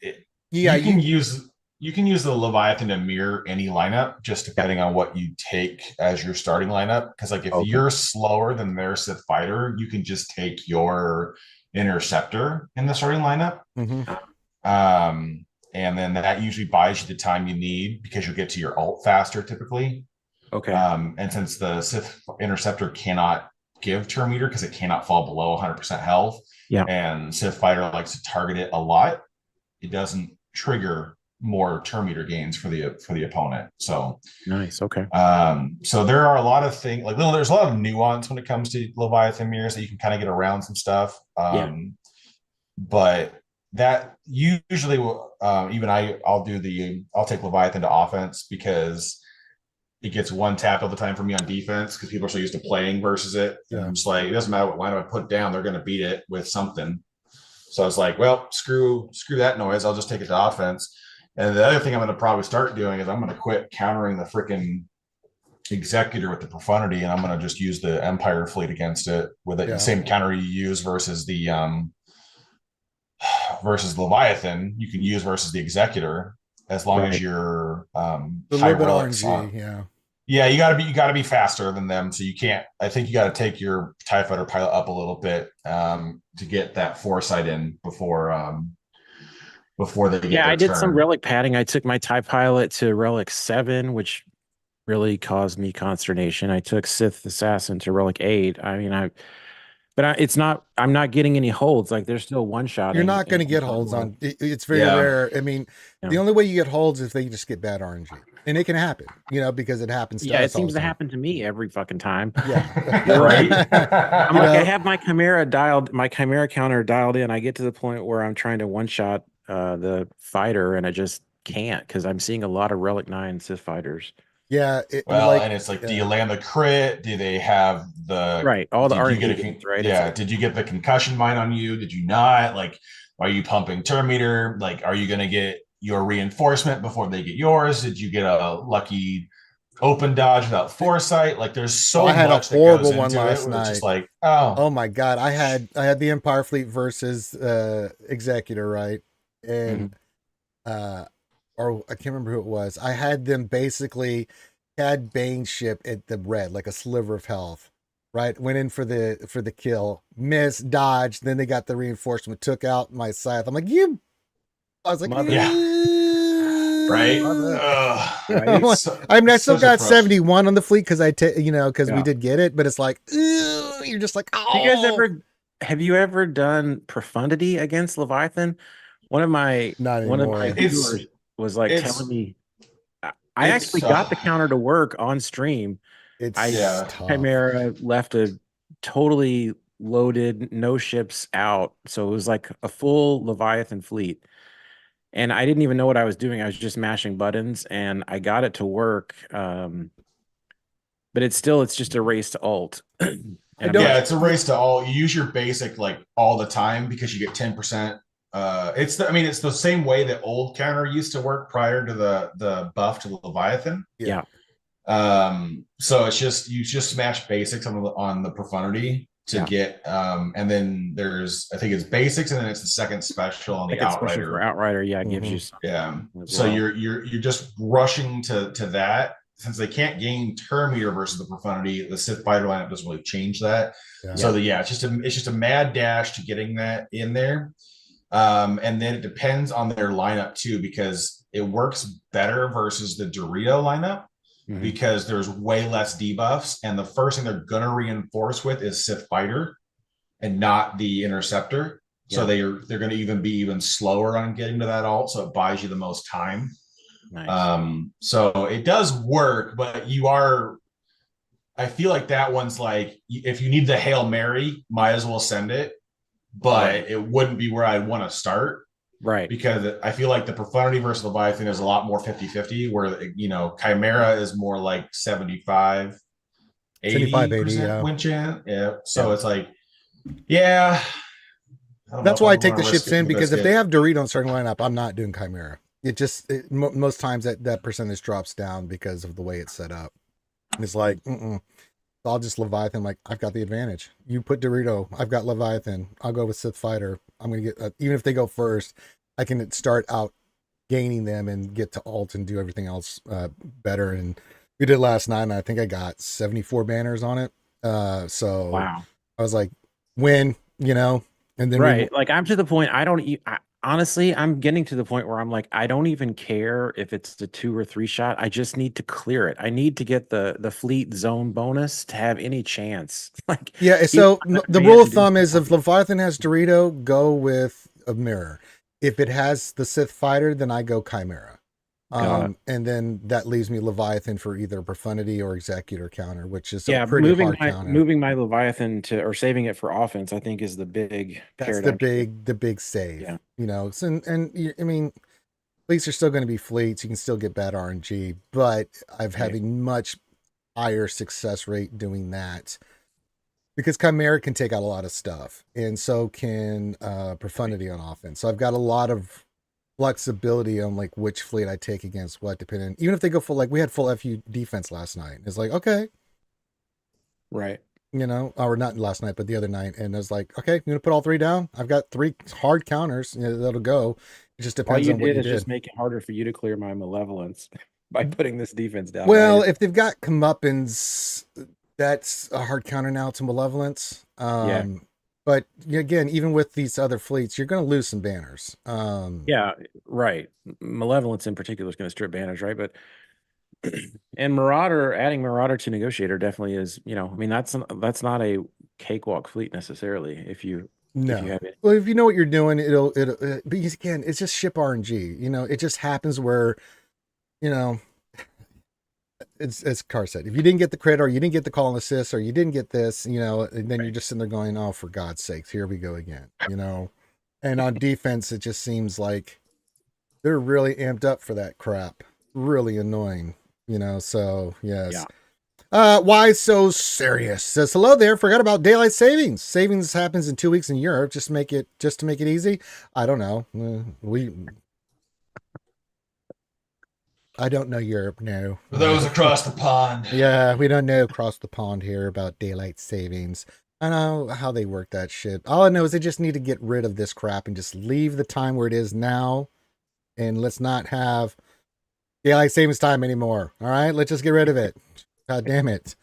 yeah, you can use the Leviathan to mirror any lineup, just Yeah. depending on what you take as your starting lineup. Because like if Okay. you're slower than their Sith fighter, you can just take your interceptor in the starting lineup. mhm. Um, and then that usually buys you the time you need because you'll get to your ult faster typically. Okay. And since the Sith interceptor cannot give turn meter because it cannot fall below 100% health, Yeah. and Sith fighter likes to target it a lot, it doesn't trigger more turn meter gains for the opponent. So Nice. Okay. so there are a lot of things like there's a lot of nuance when it comes to Leviathan mirrors that you can kind of get around some stuff. Yeah. But that usually even I'll take Leviathan to offense because it gets one tap all the time for me on defense because people are so used to playing versus it. And Yeah. I'm just like, it doesn't matter what line I put down, they're going to beat it with something. So I was like, well, screw that noise. I'll just take it to offense. And the other thing I'm going to probably start doing is I'm going to quit countering the freaking executor with the profundity, and I'm going to just use the Empire fleet against it with it, the same counter you use versus the versus Leviathan. You can use versus the executor as long as you're A high little bit relics RNG, on. yeah. Yeah, you gotta be faster than them. So you can't. I think you got to take your TIE fighter pilot up a little bit to get that foresight in before they get Yeah, their I did some turn. relic padding. I took my TIE pilot to relic 7, which really caused me consternation. I took Sith Assassin to relic 8. I mean, it's not, I'm not getting any holds. Like they're still one-shotting. You're not going to get holds on. It's very Yeah. rare. I mean, the only way you get holds is if they just get bad RNG, and it can happen, because it happens to Yeah, us it seems all the to time. happen to me every fucking time. Yeah. Right. I'm like, I have my Chimera counter dialed in. I get to the point where I'm trying to one-shot the fighter, and I just can't because I'm seeing a lot of Relic 9 Sith fighters. Yeah. Well, and it's like, do you land the crit? Do they have right? All the did you RNG get games, right? Yeah. Did you get the concussion mine on you? Did you not? Like, are you pumping turn meter? Like, are you going to get your reinforcement before they get yours? Did you get a lucky open dodge without foresight? Like, there's so I had much a that goes horrible one into last it. It's just night. like, oh my God. I had the Empire fleet versus Executor, right? And or I can't remember who it was. I had them basically had Bane ship at the red, like a sliver of health. Right, went in for the kill, missed, dodged. Then they got the reinforcement, took out my scythe. I'm like, you. I was like, yeah, right. I mean, I still got 71 on the fleet because because we did get it, but it's like, you're just like, oh. Have you ever done profundity against Leviathan? One of my viewers was like telling me, I actually got the counter to work on stream. Chimera left a totally loaded, no ships out. So it was like a full Leviathan fleet. And I didn't even know what I was doing. I was just mashing buttons and I got it to work. But it's just a race to ult. It's a race to all. You use your basic like all the time because you get 10%. It's the same way that old counter used to work prior to the buff to the Leviathan. Yeah. So it's just you just smash basics on the profundity to get and then I think it's basics and then it's the second special on the outrider. For outrider, it gives you some. So you're just rushing to that. Since they can't gain turn meter versus the profundity, the Sith fighter lineup doesn't really change that. So it's just a mad dash to getting that in there. And then it depends on their lineup too, because it works better versus the Dorito lineup because there's way less debuffs. And the first thing they're gonna reinforce with is Sith fighter and not the interceptor. So they're gonna be even slower on getting to that ult. So it buys you the most time. Nice. So it does work, but I feel like that one's like, if you need the Hail Mary, might as well send it, but it wouldn't be where I'd want to start. Right. Because I feel like the profundity versus Leviathan is a lot more 50-50, where, Chimera is more like 75, 80% win chance. Yeah. So it's like, that's why I take the ships in, because if they have Dorito in certain lineup, I'm not doing Chimera. Most times that percentage drops down because of the way it's set up. And it's like, I'll just Leviathan. Like, I've got the advantage. You put Dorito, I've got Leviathan. I'll go with Sith Fighter. I'm gonna get even if they go first. I can start out gaining them and get to alt and do everything else better. And we did last night, and I think I got 74 banners on it. So Wow. I was like, win, and then Right. Like I'm to the point honestly, I'm getting to the point where I'm like, I don't even care if it's the 2 or 3 shot. I just need to clear it. I need to get the fleet zone bonus to have any chance. Like, yeah. even So on the the command rule of and do thumb stuff is like if Leviathan has Dorito, go with a mirror. If it has the Sith fighter, then I go Chimera. got it. And then that leaves me Leviathan for either profundity or executor counter, which is a Yeah, pretty hard counter. moving my Leviathan to or saving it for offense, I think is the big That's the paradigm shift. big save. Yeah. So, I mean, fleets are still going to be fleets. You can still get bad RNG, but I've Right. having much higher success rate doing that because Chimera can take out a lot of stuff, and so can Profundity on offense. So I've got a lot of flexibility on like which fleet I take against what, depending. Even if they go full, like we had full FU defense last night. It's like okay, Right. or not last night, but the other night, and I was like, okay, I'm gonna put all 3 down. I've got 3 hard counters that'll go. It just All depends you on what did you is did. just make it harder for you to clear my malevolence by putting this defense down, Well, right? if they've got comeuppance, that's a hard counter now to malevolence. Yeah. But again, even with these other fleets, you're going to lose some banners. Yeah, right. Malevolence in particular is going to strip banners, right? But and Marauder, adding Marauder to Negotiator definitely is, I mean, that's not a cakewalk fleet necessarily. If you No. have it, Well, if you know what you're doing, because again, it's just ship RNG. It just happens where, you know, it's as Carr said, if you didn't get the crit or you didn't get the call and assist or you didn't get this, and then you're just sitting there going, oh, for God's sakes, here we go again, And on defense, it just seems like they're really amped up for that crap. Really annoying, so yes. yeah. Why so serious? Says hello there. Forgot about daylight savings. Savings happens in 2 weeks in Europe. Just to make it easy. I don't know. I don't know Europe. No. For those across the pond. Yeah, we don't know across the pond here about daylight savings. I don't know how they work that shit. All I know is they just need to get rid of this crap and just leave the time where it is now, and let's not have daylight savings time anymore. All right, let's just get rid of it. God damn it.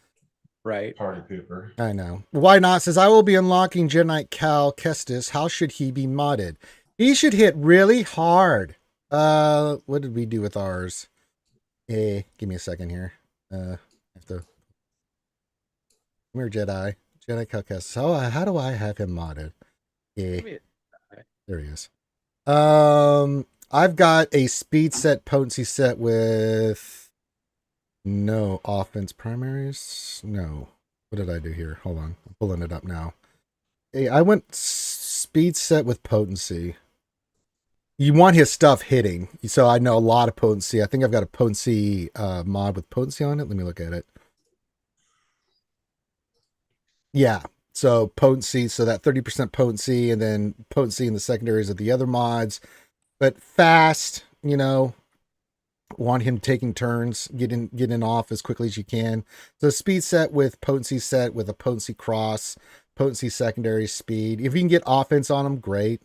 Right. Party pooper. I know. Why not? Says I will be unlocking Jedi Cal Kestis. How should he be modded? He should hit really hard. What did we do with ours? Give me a second here. I have to. Come here, Jedi Cal Kestis. How do I have him modded? There he is. I've got a speed set, potency set with no offense primaries. No. What did I do here? Hold on. I'm pulling it up now. Hey, I went speed set with potency. You want his stuff hitting. So I know a lot of potency. I think I've got a potency mod with potency on it. Let me look at it. Yeah. So potency. So that 30% potency, and then potency in the secondaries of the other mods. But fast, want him taking turns, getting off as quickly as you can. So speed set with potency set with a potency cross, potency secondary speed. If you can get offense on him, great.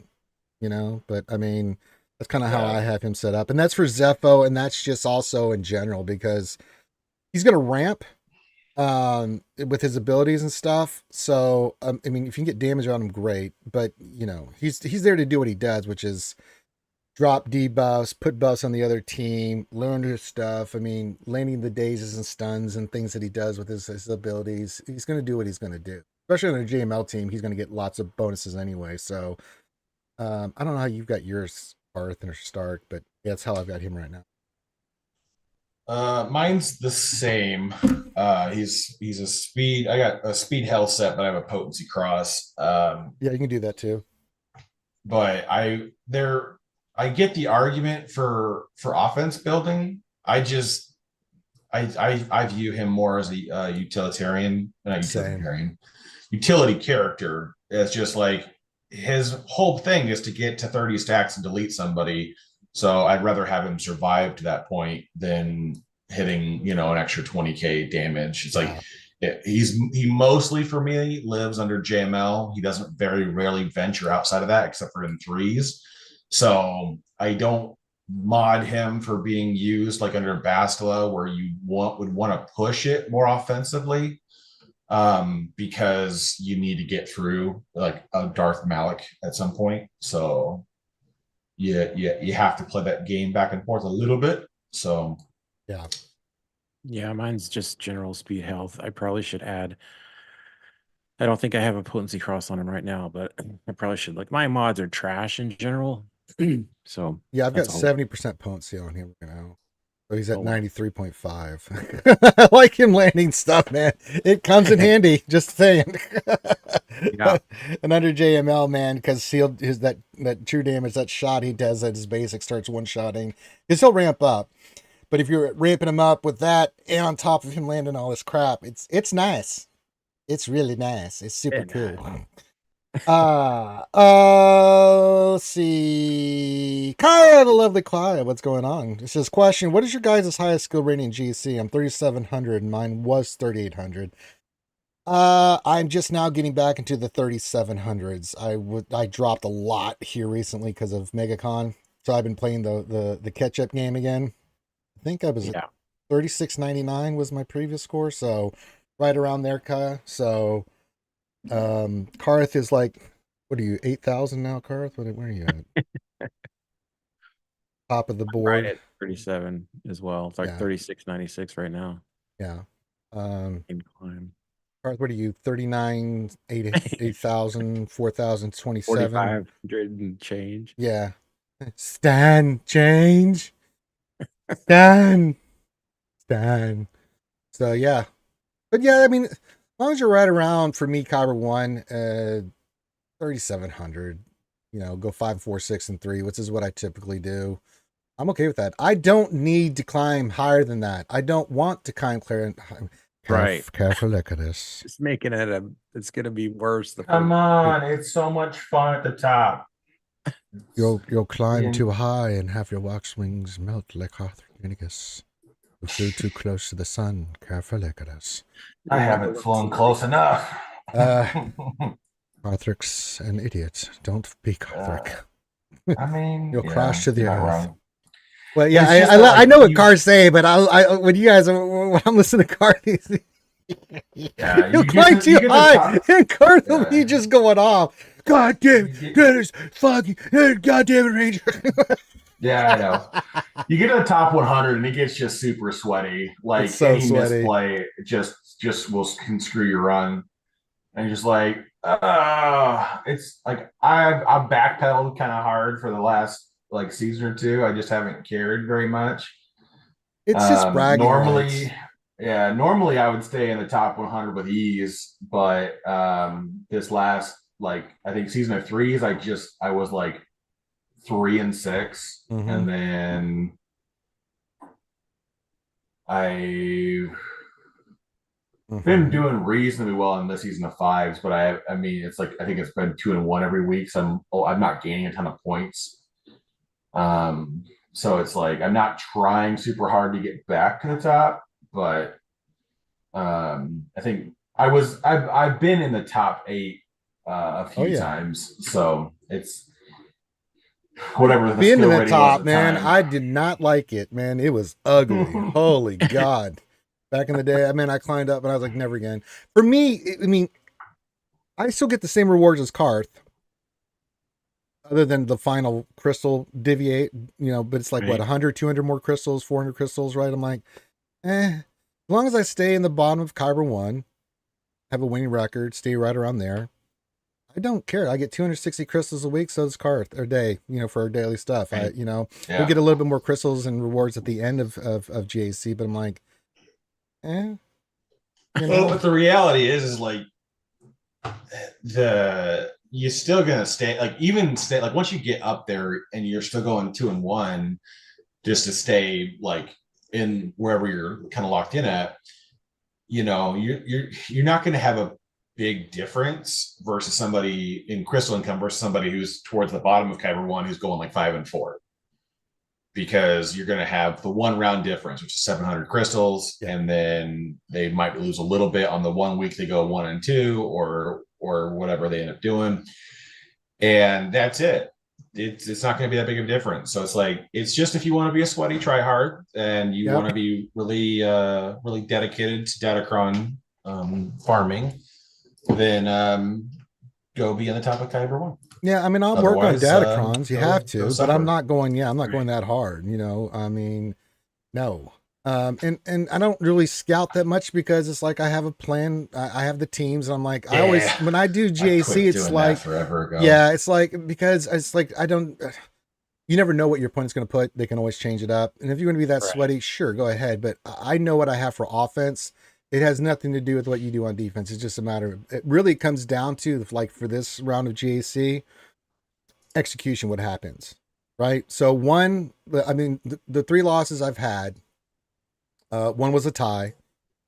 But I mean, that's kind of how I have him set up. And that's for Zepho, and that's just also in general because he's going to ramp with his abilities and stuff. So, I mean, if you can get damage on him, great. But, he's there to do what he does, which is drop debuffs, put buffs on the other team, learn his stuff. I mean, landing the dazes and stuns and things that he does with his abilities. He's going to do what he's going to do. Especially on a GML team, he's going to get lots of bonuses anyway. So, I don't know how you've got yours, Arth or Stark, but yeah, that's how I've got him right now. Mine's the same. He's a speed. I got a speed health set, but I have a potency cross. Yeah, you can do that too. But I get the argument for offense building. I view him more as a utilitarian, not utilitarian, utility character. It's just like his whole thing is to get to 30 stacks and delete somebody. So I'd rather have him survive to that point than hitting, an extra 20k damage. It's like he mostly for me lives under JML. He doesn't very rarely venture outside of that except for in threes. So I don't mod him for being used like under Bastila, where you would want to push it more offensively, because you need to get through like a Darth Malik at some point. So you have to play that game back and forth a little bit. So Yeah. Yeah, mine's just general speed health. I probably should add. I don't think I have a potency cross on him right now, but I probably should. Like my mods are trash in general. So Yeah, I've got that's all. 70% potency on him right now. So he's at Oh, wow. 93.5. I like him landing stuff, man. It comes in handy, just saying. Yeah. And under JML, man, because that true damage, that shot he does at his basic starts one-shotting. Because he'll ramp up. But if you're ramping him up with that and on top of him landing all this crap, it's nice. It's really nice. It's super cool. Let's see. Kaya, the lovely Kaya, what's going on? It says, question, what is your guys' highest skill rating in GC? I'm 3,700 and mine was 3,800. I'm just now getting back into the 3,700s. I dropped a lot here recently because of MegaCon. So I've been playing the catch-up game again. I think I was at 36.99 was my previous score, so right around there, Kaya. So Karth is like, what are you, 8,000 now, Karth? Where are you at? Top of the board. Right at 37 as well. It's like 36.96 right now. Yeah. In climb. Karth, what are you, 39, 8,000, 4,027? 4,500 and change. Yeah. Stan, change. Stan. So yeah. But yeah, I mean, as long as you're right around, for me, Kyber 1, 3,700, go 5, 4, 6, and 3, which is what I typically do. I'm okay with that. I don't need to climb higher than that. I don't want to climb clear. Right. Careful, look at this. It's making it's going to be worse. Come on, it's so much fun at the top. You'll climb too high and have your wax wings melt like Arthur Guinness. You flew too close to the sun. Careful, look at us. I haven't flown close enough. Arthur's an idiot. Don't be Arthur. I mean, you'll crash to the earth. Wrong. Well, yeah, I know what cars say, but when you guys, when I'm listening to cars, you'll climb too high, and cars will be just going off. God damn it, that is fucking, God damn it, Ranger. Yeah, I know. You get to the top 100 and it gets just super sweaty. Like so any sweaty. misplay just can screw your run. And you're just like, it's like I've backpedaled kind of hard for the last like season or two. I just haven't cared very much. It's just bragging rights. Normally I would stay in the top 100 with ease, but this last, like, I think season of 3s, I was like 3 and 6, and then I've been doing reasonably well in this season of 5s, but I mean, it's like, I think it's been 2 and 1 every week, so I'm not gaining a ton of points. So it's like I'm not trying super hard to get back to the top, but I think I've been in the top 8 a few times, so it's whatever the being in the rating top, was man. time. I did not like it, man. It was ugly. Holy God. Back in the day, I mean, I climbed up and I was like, never again. For me, I mean, I still get the same rewards as Karth, other than the final crystal deviate, but it's like, what, 100, 200 more crystals, 400 crystals, right? I'm like, as long as I stay in the bottom of Kyber 1, have a winning record, stay right around there, I don't care. I get 260 crystals a week, so does Karth, or day, for our daily stuff. We'll get a little bit more crystals and rewards at the end of GAC, but I'm like, Well, what the reality is like you're still gonna stay, like once you get up there and you're still going 2 and 1, just to stay like in wherever you're kind of locked in at, you're not going to have a big difference versus somebody in crystal income versus somebody who's towards the bottom of Kyber 1 who's going like 5 and 4, because you're going to have the 1 round difference, which is 700 crystals, and then they might lose a little bit on the 1 week they go 1 and 2 or whatever they end up doing, and that's it. it's not going to be that big of a difference. So it's like it's just if you want to be a sweaty try hard and you Yep. want to be really dedicated to Datacron farming, then go be on the top of Kyber 1. Yeah, I mean, I'll work on Otherwise, Datacrons. You have go to, but I'm suffer. not going. Yeah, I'm not Right. going that hard. You know, I mean, no. And I don't really scout that much because it's like I have a plan. I have the teams. And I'm like, I always Yeah, when I do I GAC, quit it's doing like, that forever ago. yeah, it's like because it's like I don't. You never know what your opponent's going to put. They can always change it up. And if you're going to be that Right. sweaty, sure, go ahead. But I know what I have for offense. It has nothing to do with what you do on defense. It's just a matter of, it really comes down to, like, for this round of GAC, execution, what happens, right? So one, I mean, the three losses I've had, one was a tie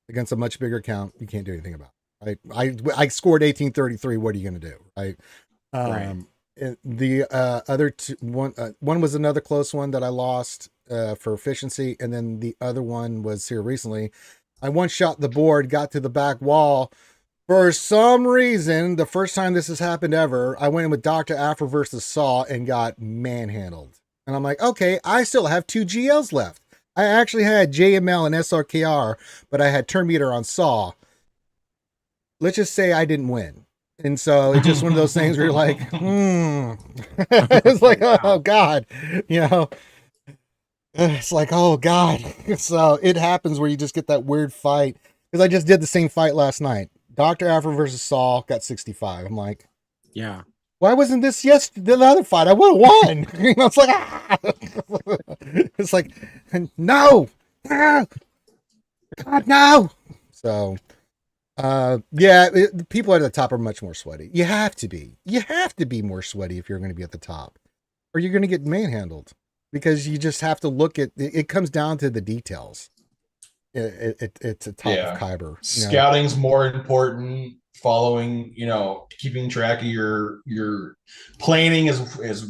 against a much bigger count. You can't do anything about it, right? I scored 1833. What are you going to do, right? Right. The other two, one was another close one that I lost for efficiency, and then the other one was here recently. I one shot the board, got to the back wall. For some reason, the first time this has happened ever, I went in with Dr. Afro versus Saw and got manhandled. And I'm like, okay, I still have 2 GLs left. I actually had JML and SRKR, but I had turn meter on Saw. Let's just say I didn't win. And so it's just one of those things where you're like, it's like, oh God, you know, it's like, oh God. So it happens where you just get that weird fight. Because I just did the same fight last night. Dr. Afro versus Saul got 65. I'm like, Yeah. why wasn't this the other fight? I would have won. You know, it's like, ah! It's like, no, ah! God, no. So, yeah, the people at the top are much more sweaty. You have to be. You have to be more sweaty if you're going to be at the top, or you're going to get manhandled because you just have to look at it. It comes down to the details. It's a top of Kyber. You know? Scouting's more important. Following, keeping track of your planning is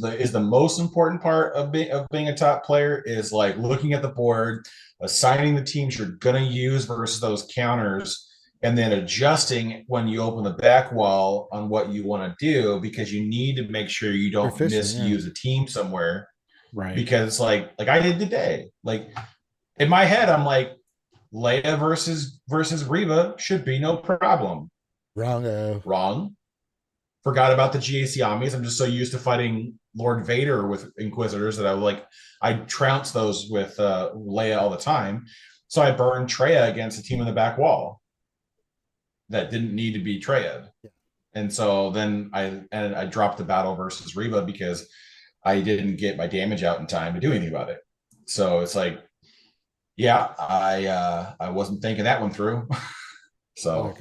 the most important part of being a top player. Is like looking at the board, assigning the teams you're gonna use versus those counters, and then adjusting when you open the back wall on what you want to do because you need to make sure you don't misuse a team somewhere. Right. Because it's like I did today. Like in my head, I'm like, Leia versus Reva should be no problem. Wrong. Forgot about the GAC armies. I'm just so used to fighting Lord Vader with Inquisitors that I trounce those with Leia all the time. So I burned Treya against a team in the back wall that didn't need to be Treya. Yeah. And so then I dropped the battle versus Reva because I didn't get my damage out in time to do anything about it. So it's like, yeah, I wasn't thinking that one through. So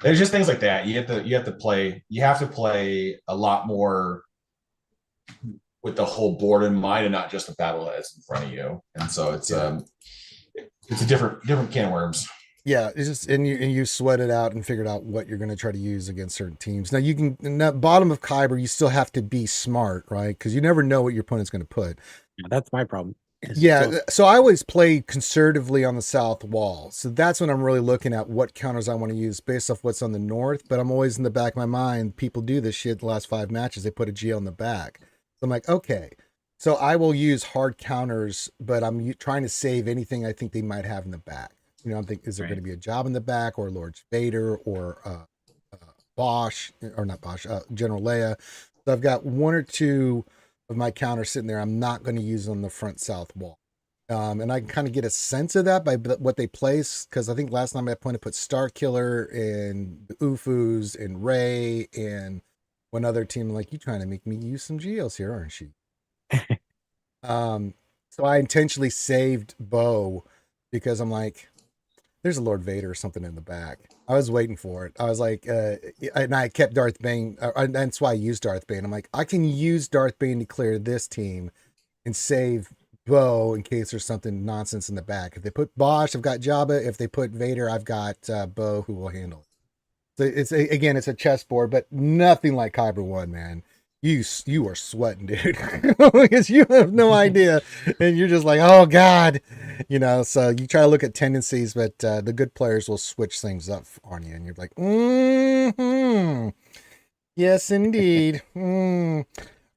there's just things like that. You have to play a lot more with the whole board in mind and not just the battle that's in front of you. And so it's a different can of worms. Yeah, it's just and you sweat it out and figured out what you're going to try to use against certain teams. Now you can in that bottom of Kyber, you still have to be smart, right? Because you never know what your opponent's going to put. Yeah, that's my problem. Yeah, so I always play conservatively on the south wall. So that's when I'm really looking at what counters I want to use based off what's on the north. But I'm always in the back of my mind, people do this shit the last 5 matches. They put a GL in the back. So I'm like, okay. So I will use hard counters, but I'm trying to save anything I think they might have in the back. You know, I'm thinking, is there going to be a job in the back or Lord Vader or Bosch, or not Bosch, General Leia. So I've got 1 or 2 of my counters sitting there. I'm not going to use on the front south wall. And I can kind of get a sense of that by what they place. Because I think last time I put Star Killer and the Ufus and Ray and one other team. Like, you trying to make me use some GLs here, aren't you? So I intentionally saved Bo because I'm like, there's a Lord Vader or something in the back. I was waiting for it. I was like, and I kept Darth Bane. That's why I used Darth Bane. I'm like, I can use Darth Bane to clear this team and save Bo in case there's something nonsense in the back. If they put Bosch, I've got Jabba. If they put Vader, I've got Bo who will handle it. So it's a chessboard, but nothing like Kyber 1, man. You are sweating, dude, because you have no idea, and you're just like, oh God, So you try to look at tendencies, but the good players will switch things up on you, and you're like, yes, indeed.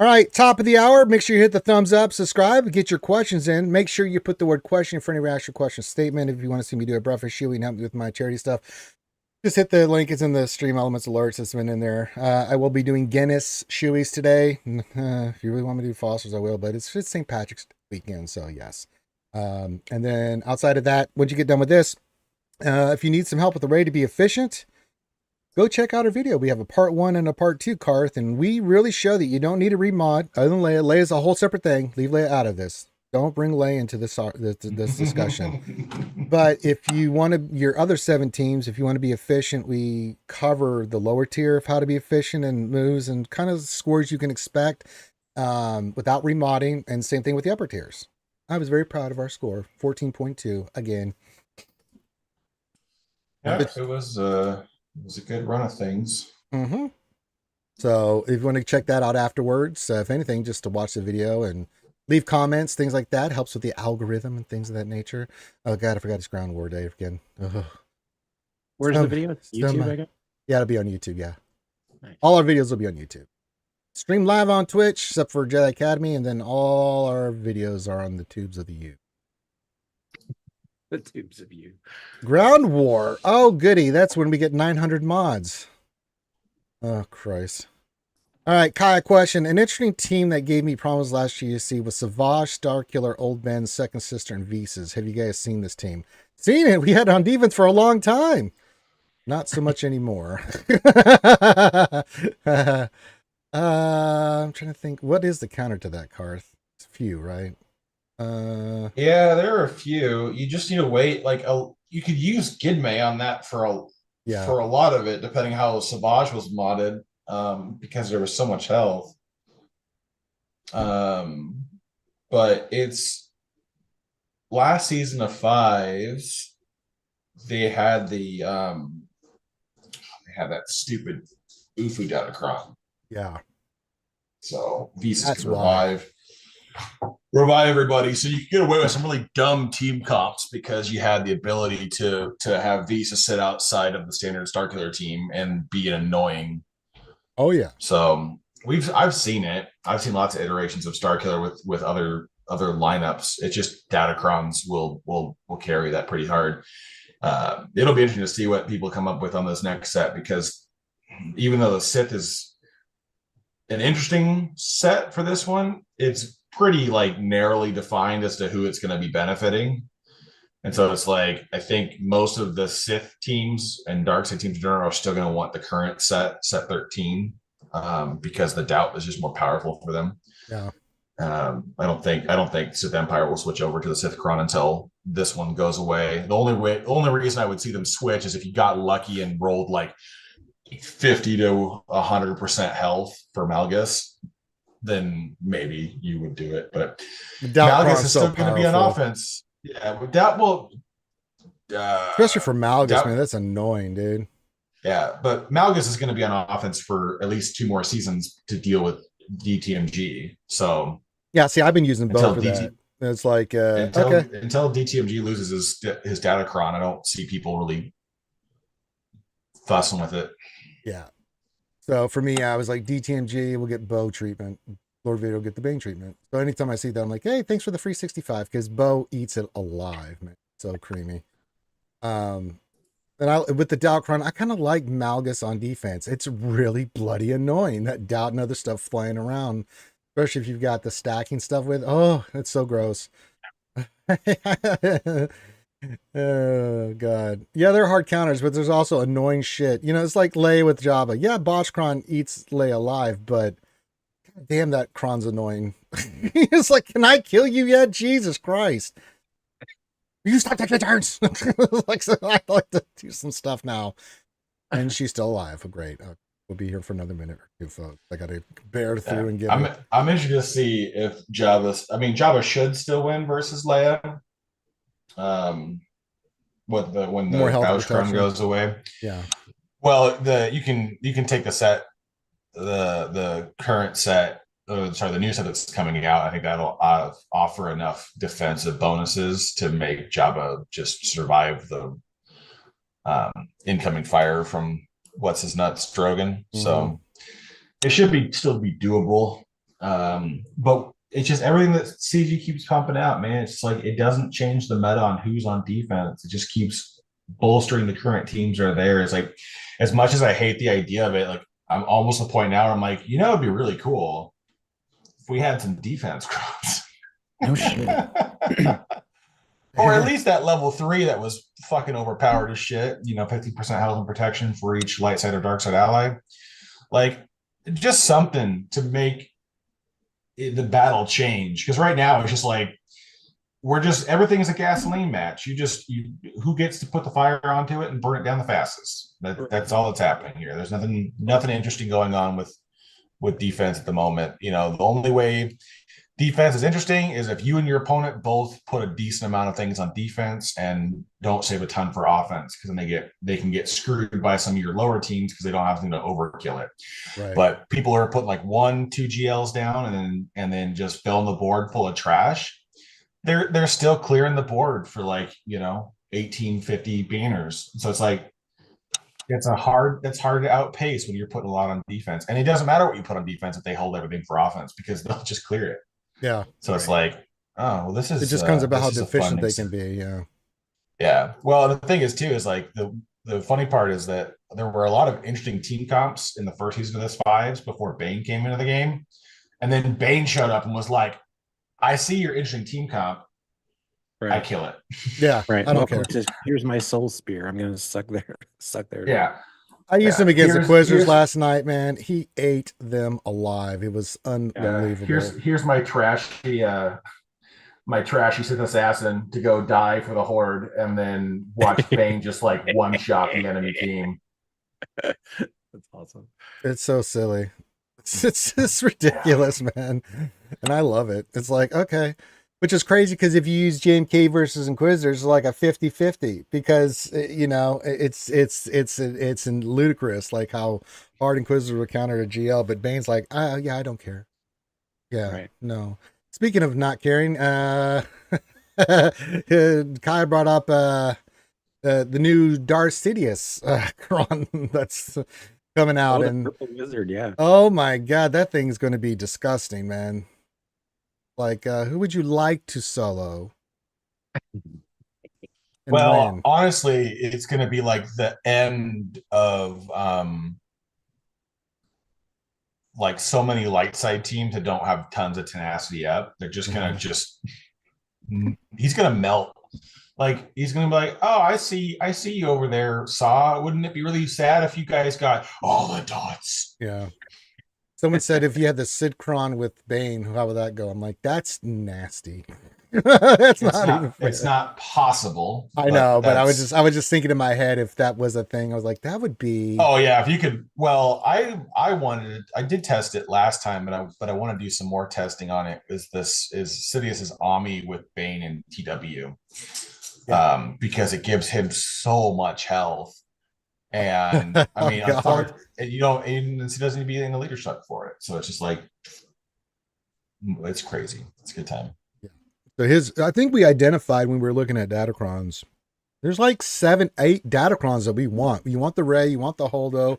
All right, top of the hour. Make sure you hit the thumbs up, subscribe, get your questions in. Make sure you put the word question in front of your actual question statement. If you want to see me do a breakfast shoe and help me with my charity stuff, just hit the link. It's in the stream elements alerts. It's been in there. I will be doing Guinness shoeies today. If you really want me to do Foster's, I will, but it's St. Patrick's weekend, so yes. And then outside of that, once you get done with this, if you need some help with the raid to be efficient, go check out our video. We have a part 1 and a part 2, Karth, and we really show that you don't need a remod other than Leia. Leia is a whole separate thing. Leave Leia out of this. Don't bring Leia into this discussion. But if you want to, your other 7 teams, if you want to be efficient, we cover the lower tier of how to be efficient and moves and kind of scores you can expect without remodding. And same thing with the upper tiers. I was very proud of our score, 14.2 again. Yeah, it was a good run of things. Mm-hmm. So if you want to check that out afterwards, if anything, just to watch the video and leave comments, things like that helps with the algorithm and things of that nature. Oh God, I forgot it's Ground War Day again. Ugh. Where's the video? YouTube, I guess? Yeah, it'll be on YouTube. Yeah, Nice. all our videos will be on YouTube. Stream live on Twitch, except for Jedi Academy, and then all our videos are on the tubes of the U. The tubes of you. Ground War. Oh, goody. That's when we get 900 mods. Oh, Christ. All right, Kaya question. An interesting team that gave me problems last year, you see, was SWGOH, Starkiller, Old Ben, Second Sister, and Visas. Have you guys seen this team? Seen it. We had it on defense for a long time. Not so much anymore. I'm trying to think. What is the counter to that, Karth? It's a few, right? Yeah, there are a few. You just need to wait. Like you could use Gidme on that for a lot of it, depending how Savage was modded, because there was so much health. But it's last season of 5s. They had that stupid Ufu Datacron. Yeah. So Visas could revive everybody. So you could get away with some really dumb team comps because you had the ability to have Visa sit outside of the standard Starkiller team and be an annoying. Oh yeah. So I've seen it. I've seen lots of iterations of Starkiller with other lineups. It's just Datacrons will carry that pretty hard. It'll be interesting to see what people come up with on this next set, because even though the Sith is an interesting set for this one, it's pretty like narrowly defined as to who it's going to be benefiting. And so it's like, I think most of the Sith teams and Darkseid teams in general are still going to want the current set 13, because the doubt is just more powerful for them. Yeah. I don't think Sith Empire will switch over to the Sith Chron until this one goes away. The only reason I would see them switch is if you got lucky and rolled like 50 to 100% health for Malgus, then maybe you would do it. But Malgus is still going to be on offense. Yeah, but that will, especially for Malgus, man, that's annoying, dude. Yeah, but Malgus is going to be on offense for at least 2 more seasons to deal with DTMG. So yeah, see, I've been using both for that. It's like until DTMG loses his Datacron, I don't see people really fussing with it. Yeah. So for me, I was like, DTMG will get Bo treatment. Lord Vader will get the Bane treatment. So anytime I see that, I'm like, hey, thanks for the free 65, because Bo eats it alive, man. So creamy. And with the Datacron, I kind of like Malgus on defense. It's really bloody annoying, that doubt and other stuff flying around, especially if you've got the stacking stuff with. Oh, it's so gross. Oh God. Yeah, they're hard counters, but there's also annoying shit. You know, it's like Leia with Jabba. Yeah, Botchkron eats Leia alive, but God damn, that Kron's annoying. It's like, can I kill you yet? Jesus Christ. You stop taking turns. Like, so I like to do some stuff now. And she's still alive. Oh, great. We'll be here for another minute or 2, folks. I got to bear through and get I'm interested to see if Jabba should still win versus Leia. When the pouch Crown goes away. Yeah. Well, you can take the set, the current set, the new set that's coming out. I think that'll offer enough defensive bonuses to make Jabba just survive the incoming fire from what's his nuts Drogon. Mm-hmm. So it should still be doable. But it's just everything that CG keeps pumping out, man. It's like it doesn't change the meta on who's on defense. It just keeps bolstering the current teams that are there. It's like as much as I hate the idea of it, like I'm almost at the point now where I'm like, it'd be really cool if we had some defense crops. No shit. Or at least that level 3 that was fucking overpowered as shit. 50% health and protection for each light side or dark side ally. Like just something to make the battle change. Because right now it's just like everything is a gasoline match. Who gets to put the fire onto it and burn it down the fastest. That's all that's happening here. There's nothing interesting going on with defense at the moment. The only way defense is interesting is if you and your opponent both put a decent amount of things on defense and don't save a ton for offense, because then they can get screwed by some of your lower teams because they don't have anything to overkill it. Right. But people are putting like 1-2 GLs down and then just filling the board full of trash. They're still clearing the board for 1850 banners. So it's like that's hard to outpace when you're putting a lot on defense. And it doesn't matter what you put on defense if they hold everything for offense, because they'll just clear it. Yeah. So it's like, oh, well, this is. It just comes about how deficient they can be. Yeah. Yeah. Well, the thing is too is like the funny part is that there were a lot of interesting team comps in the first season of this fives before Bane came into the game, and then Bane showed up and was like, "I see your interesting team comp. Right. I kill it." Yeah. Right. I don't care. Here's my soul spear. I'm gonna suck there. Yeah. I used him against the Quizzers last night, man. He ate them alive. It was unbelievable. Here's my trashy Sith assassin to go die for the Horde, and then watch Bane just like one shot the enemy team. That's awesome. It's so silly. It's just ridiculous, man. And I love it. It's like, okay. Which is crazy because if you use JMK versus Inquisitors, it's like a 50-50 because it's ludicrous like how hard Inquisitor would counter a GL, but Bane's like, yeah, I don't care. Yeah, right. No. Speaking of not caring, Kai brought up the new Darth Sidious Kron that's coming out, and Purple Wizard, yeah. Oh my god, that thing's going to be disgusting, man. Like, who would you like to solo? Well, when? Honestly, it's going to be like the end of like so many light side teams that don't have tons of tenacity up. They're just going to he's going to melt. Like he's going to be like, "Oh, I see you over there, Saw. Wouldn't it be really sad if you guys got all the dots?" Yeah. Someone said if you had the Sid Kron with Bane, how would that go? I'm like, that's nasty. It's not possible. I know, but I was just thinking in my head if that was a thing. I was like, that would be. Oh yeah, if you could. Well, I did test it last time, but I want to do some more testing on it. Is Sidious's Ami with Bane and TW, yeah. Because it gives him so much health. And I mean, he doesn't be in the leader shot for it. So it's just like, it's crazy. It's a good time. Yeah. So I think we identified when we were looking at Datacrons, there's like 7, 8 Datacrons that we want. You want the Ray, you want the Holdo,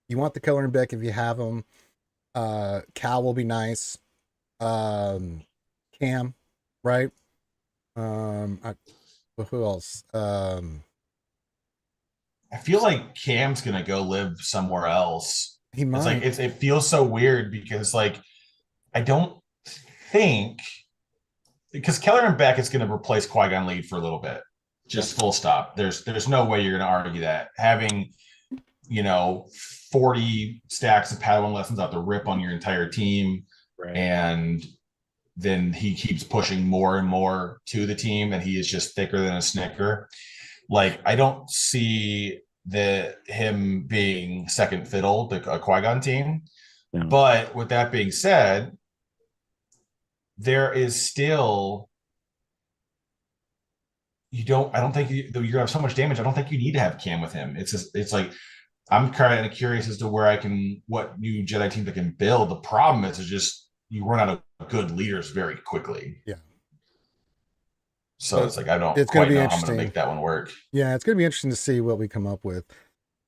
you want the Killer and Beck if you have them. Cal will be nice. Cam, right? Who else? I feel like Cam's gonna go live somewhere else. He might. It's like it feels so weird because like I don't think because Keller and Beck is gonna replace Qui-Gon Lead for a little bit. Just full stop. There's no way you're gonna argue that. Having 40 stacks of Padawan lessons out the rip on your entire team, right. And then he keeps pushing more and more to the team, and he is just thicker than a Snicker. Like, I don't see him being second fiddle to a Qui-Gon team. Yeah. But with that being said, there is still I don't think you're gonna have so much damage. I don't think you need to have Cam with him. It's like I'm kind of curious as to what new Jedi teams I can build. The problem is just you run out of good leaders very quickly. Yeah. So it's like I don't quite know how I'm going to make that one work. Yeah, it's going to be interesting to see what we come up with.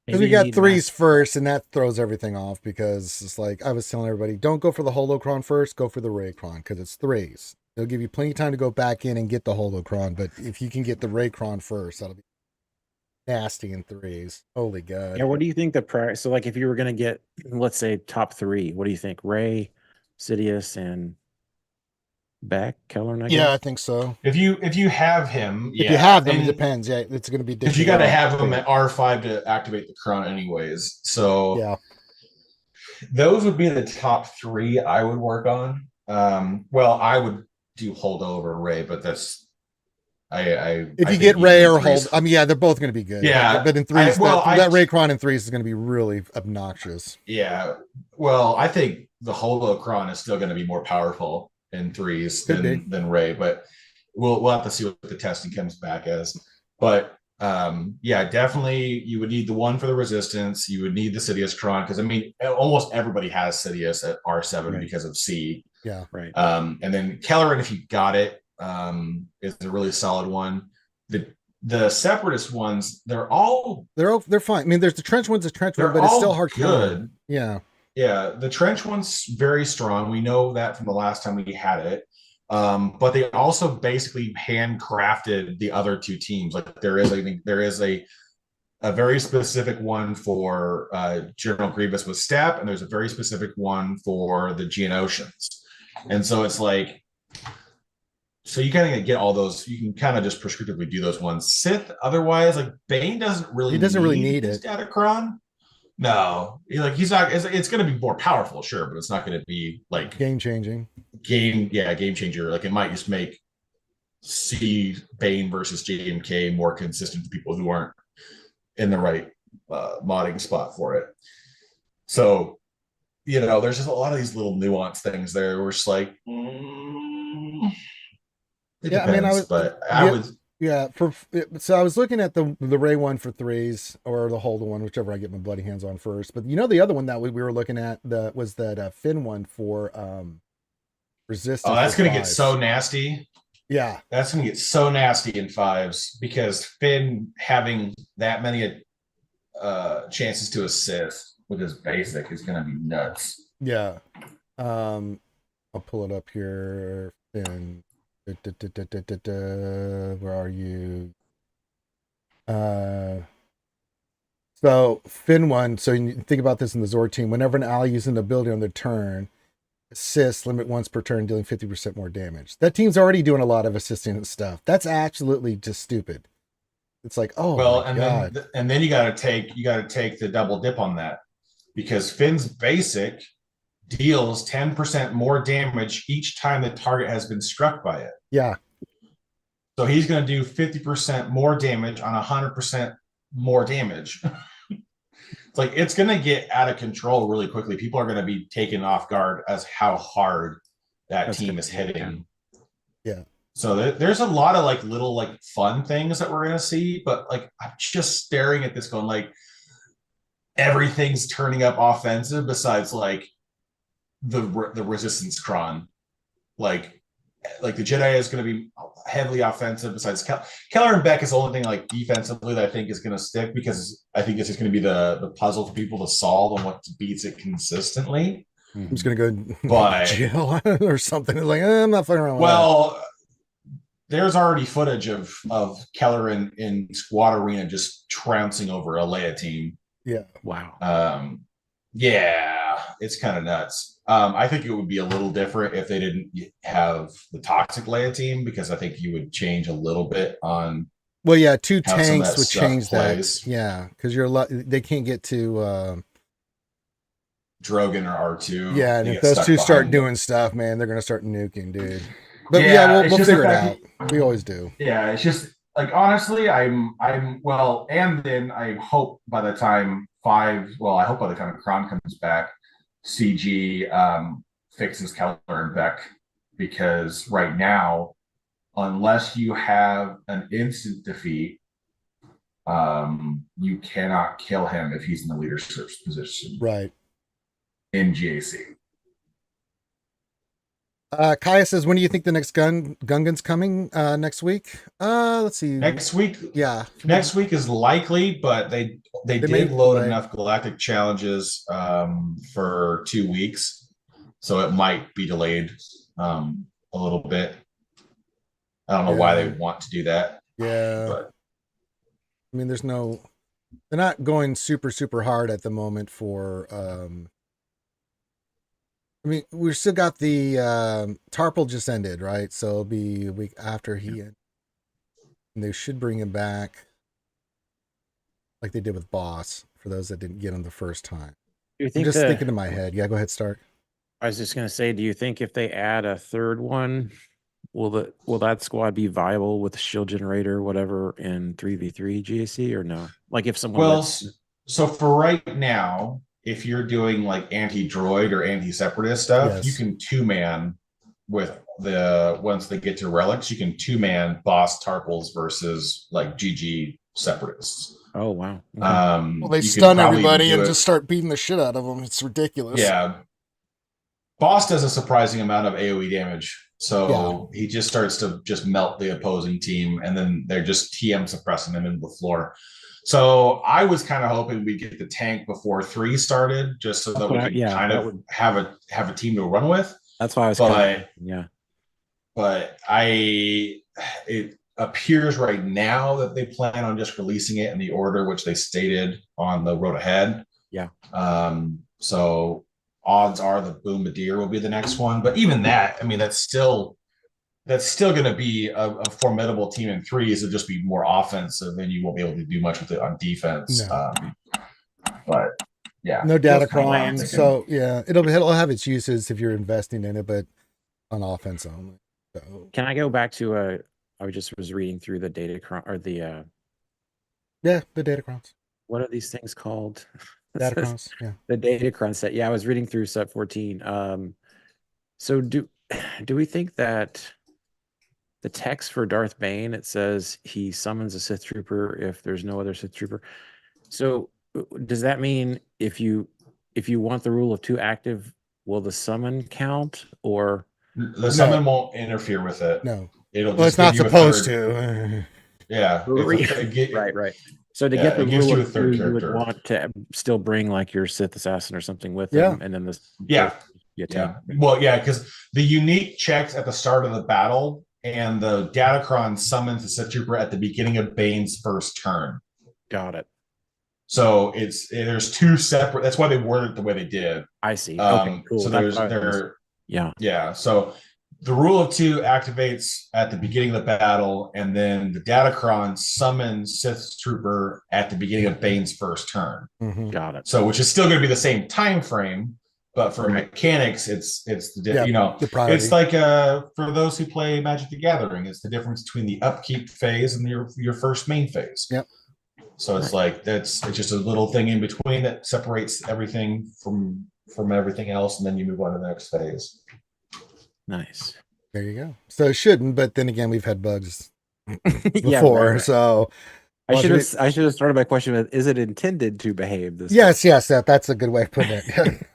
Because Maybe we you got need threes first, and that throws everything off because it's like I was telling everybody, don't go for the holocron first, go for the Raycron because it's threes. They'll give you plenty of time to go back in and get the holocron, but if you can get the Raycron first, that'll be nasty in threes. Holy God. Yeah, what do you think the price? So, like, if you were going to get, let's say, top three, what do you think? Ray, Sidious, and Beck, Kellern, I Yeah, I guess. think so. If you have him, If you yeah, have them, it and depends. Yeah, it's going to be because you dictated got to on have him fate. at R5 to activate the Kron anyways. So Yeah. those would be the top three I would work on. Well, I would do holdover Ray, but that's If I you think get even Ray in or threes, Hold, I mean, yeah, they're both going to be good. yeah. But in threes, Well, that Raycron in threes is going to be really obnoxious. Yeah. Well, I think the holocron is still going to be more powerful in threes than Ray, but we'll have to see what the testing comes back as. But yeah, definitely you would need the one for the resistance. You would need the Sidious Cron because I mean almost everybody has Sidious at R7 Right. because of C. Yeah. Right. And then Kelleran, if you got it, is a really solid one. The separatist ones, they're fine. I mean, there's the trench one's a trench one, they're but it's still all hard good. counter. Yeah. Yeah, the trench one's very strong. We know that from the last time we had it. But they also basically handcrafted the other two teams. Like there is a very specific one for General Grievous with Step, and there's a very specific one for the Geonosians. And so it's like, so you kind of get all those. You can kind of just prescriptively do those ones. Sith, otherwise, like Bane doesn't really need his it. Datacron. No, he's not. It's going to be more powerful, sure, but it's not going to be like game changing. Game changer. Like it might just make C Bane versus JMK more consistent for people who aren't in the right modding spot for it. So, there's just a lot of these little nuance things there. We're just like, it depends, but I would. Yeah, so I was looking at the Ray one for threes or the Holden one, whichever I get my bloody hands on first. But the other one that we were looking at was that Finn one for resistance. Oh, that's gonna get so nasty. Yeah, that's gonna get so nasty in fives because Finn having that many chances to assist with his basic is gonna be nuts. Yeah, I'll pull it up here. Finn. Where are you? So Finn one. So you think about this in the Zord team. Whenever an ally uses an ability on their turn, assist limit once per turn, dealing 50% more damage. That team's already doing a lot of assisting and stuff. That's absolutely just stupid. It's like, oh well, and then you got to take the double dip on that because Finn's basic deals 10% more damage each time the target has been struck by it. Yeah. So he's going to do 50% more damage on 100% more damage. It's like it's going to get out of control really quickly. People are going to be taken off guard as how hard that team is hitting. Yeah. So there's a lot of like little like fun things that we're going to see, but like I'm just staring at this going like everything's turning up offensive besides like the resistance cron, like the Jedi is going to be heavily offensive. Besides Keller and Beck is the only thing like defensively that I think is going to stick because I think it's just going to be the puzzle for people to solve and what beats it consistently. I'm just going to go jail or something. Like I'm not fucking around. Well, there's already footage of Keller in Squad Arena just trouncing over a Leia team. Yeah. Wow. Yeah, it's kind of nuts. I think it would be a little different if they didn't have the toxic Leia team because I think you would change a little bit on. Well, yeah, two tanks would change plays. that. Yeah, because they can't get to Drogon or R2. Yeah, and if those two start doing stuff, man, they're gonna start nuking, dude. But we'll figure it out. We always do. Yeah, it's just like honestly, I'm well, and then I hope by the time I hope by the time Kron comes back, CG fixes Keller and Beck because right now, unless you have an instant defeat, you cannot kill him if he's in the leadership position. Right. In GAC. Kaya says, when do you think the next Gungan's coming? Next week? Let's see. Next week. Yeah. Next week is likely, but they may did load delay. enough galactic challenges for 2 weeks, so it might be delayed a little bit. I don't know why they want to do that. Yeah. But I mean, they're not going super, super hard at the moment for, I mean, we've still got the, Tarple just ended, right? So it'll be a week after he ended. And they should bring him back like they did with Boss for those that didn't get him the first time. Do you think I'm just thinking in my head. Yeah, go ahead, Stark. I was just gonna say, do you think if they add a third one, will that squad be viable with the shield generator, whatever, in 3v3 GAC or no? Like if someone so for right now, if you're doing like anti-droid or anti-separatist stuff, you can 2-man with once they get to relics, you can 2-man boss Tarples versus like GG separatists. Oh wow. Okay. Well, they stun everybody and just start beating the shit out of them. It's ridiculous. Yeah. Boss does a surprising amount of AoE damage. So he just starts to just melt the opposing team, and then they're just TM suppressing them into the floor. So I was kind of hoping we'd get the tank before 3 started, just so that we could kind of have a team to run with. That's why I was But it appears right now that they plan on just releasing it in the order which they stated on the road ahead. Yeah. So odds are the Bombardier will be the next one, but even that, I mean, that's still going to be a formidable team in 3s. It'll just be more offensive, and you won't be able to do much with it on defense. No. But yeah, no Datacron. So yeah, it'll have its uses if you're investing in it, but on offense only. So. Can I go back to I just was reading through the Datacron or the the Datacrons. What are these things called? Datacrons, yeah. The Datacron set. Yeah, I was reading through set 14. So do we think that the text for Darth Bane, it says he summons a Sith trooper if there's no other Sith trooper. So does that mean if you want the rule of 2 active, will the summon count, or the summon won't interfere with it? No. It's not supposed to. Yeah. Right. So to get the rule of 2, you would want to still bring like your Sith assassin or something with them, and then this. Yeah. Well, yeah, because the unique checks at the start of the battle and the Datacron summons the Sith Trooper at the beginning of Bane's first turn. Got it. So there's 2 separate. That's why they worded it the way they did. I see. Okay, cool. So yeah. So the rule of 2 activates at the beginning of the battle, and then the Datacron summons Sith Trooper at the beginning of Bane's first turn. Mm-hmm. Got it. So which is still going to be the same time frame, but for mechanics, it's it's like for those who play Magic the Gathering, it's the difference between the upkeep phase and your first main phase. Yep. So it's like it's just a little thing in between that separates everything from everything else, and then you move on to the next phase. Nice. There you go. So it shouldn't, but then again, we've had bugs before, right. So I should have started my question with: is it intended to behave this? Yes, that's a good way of putting it.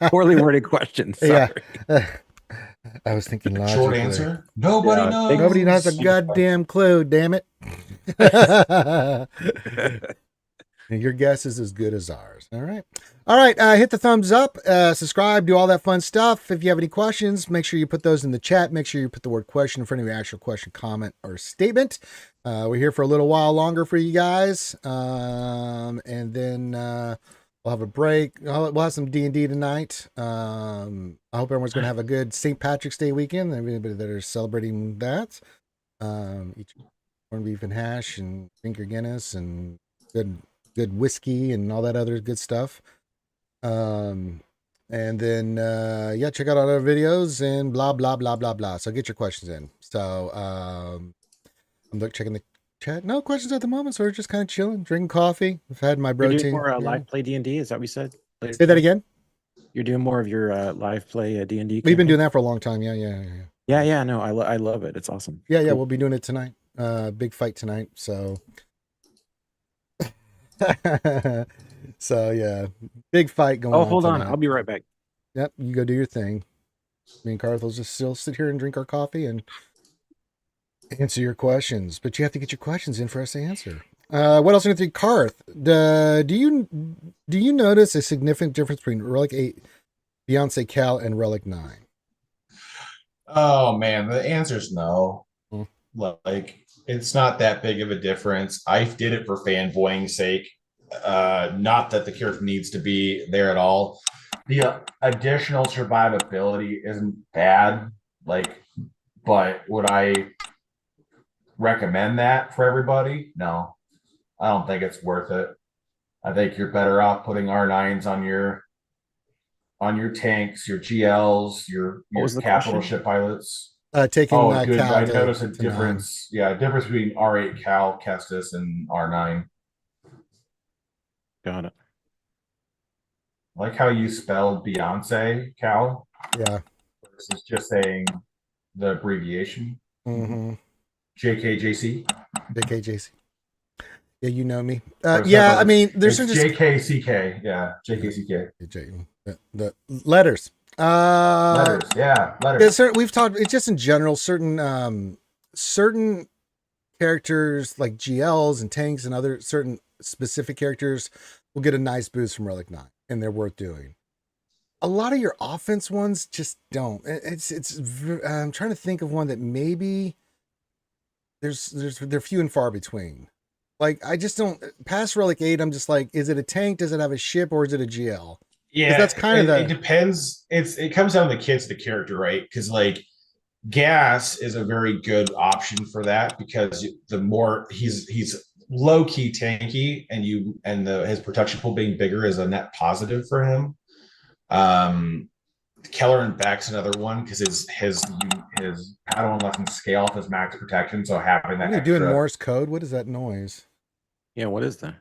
Poorly worded question. Sorry. Yeah. I was thinking logically. Short answer: nobody knows. Nobody has a goddamn clue. Damn it. Your guess is as good as ours. All right. Hit the thumbs up, subscribe, do all that fun stuff. If you have any questions, make sure you put those in the chat. Make sure you put the word question in front of your actual question, comment, or statement. We're here for a little while longer for you guys. And then we'll have a break. We'll have some D&D tonight. I hope everyone's going to have a good St. Patrick's Day weekend. Anybody that are celebrating that. Eat corned beef and hash and drink your Guinness and good whiskey and all that other good stuff. And then check out our other videos and blah blah blah blah blah. So get your questions in. So I'm checking the chat. No questions at the moment, so we're just kind of chilling, drinking coffee. I've had my protein. You're doing more live play D&D, is that what we said? Say that again. You're doing more of your live play D&D. We've been doing that for a long time. Yeah. No, I love it. It's awesome. Yeah, cool. We'll be doing it tonight. Big fight tonight. So. So yeah, big fight going on. Oh, hold on. I'll be right back. Yep, you go do your thing. Me and Karth will just still sit here and drink our coffee and answer your questions. But you have to get your questions in for us to answer. What else do you think, Karth? Do you notice a significant difference between Relic 8, Beyonce Cal, and Relic 9? Oh man, the answer is no. Hmm. Like it's not that big of a difference. I did it for fanboying sake. Not that the character needs to be there at all. The additional survivability isn't bad. Like, but would I recommend that for everybody? No, I don't think it's worth it. I think you're better off putting R9s on your tanks, your GLs, What your was the capital question? ship pilots. Taking Oh, good. Cal I to noticed a 9. difference. Yeah, a difference between R8 Cal, Kestis, and R9. Got it. I like how you spelled Beyonce Cal Yeah. versus just saying the abbreviation. Mm-hmm. JKJC. JKJC. Yeah, you know me. Or Yeah, I mean, it's there's just JKCK. Yeah, JKCK. the letters. Letters. Yeah, letters. We've talked. It's just in general certain characters like GLs and tanks and other certain specific characters will get a nice boost from Relic 9, and they're worth doing. A lot of your offense ones just don't. I'm trying to think of one that maybe they're few and far between. Like I just don't past Relic 8. I'm just like, is it a tank? Does it have a ship, or is it a GL? Yeah, that's kind of it depends. It comes down to the kids, the character, right? Because like gas is a very good option for that because the more he's low key tanky and his protection pool being bigger is a net positive for him. Keller and Beck's another one because his Padawan left him scale off his max protection, so having that What are you extra. doing Morse code? What is that noise? Yeah, what is that?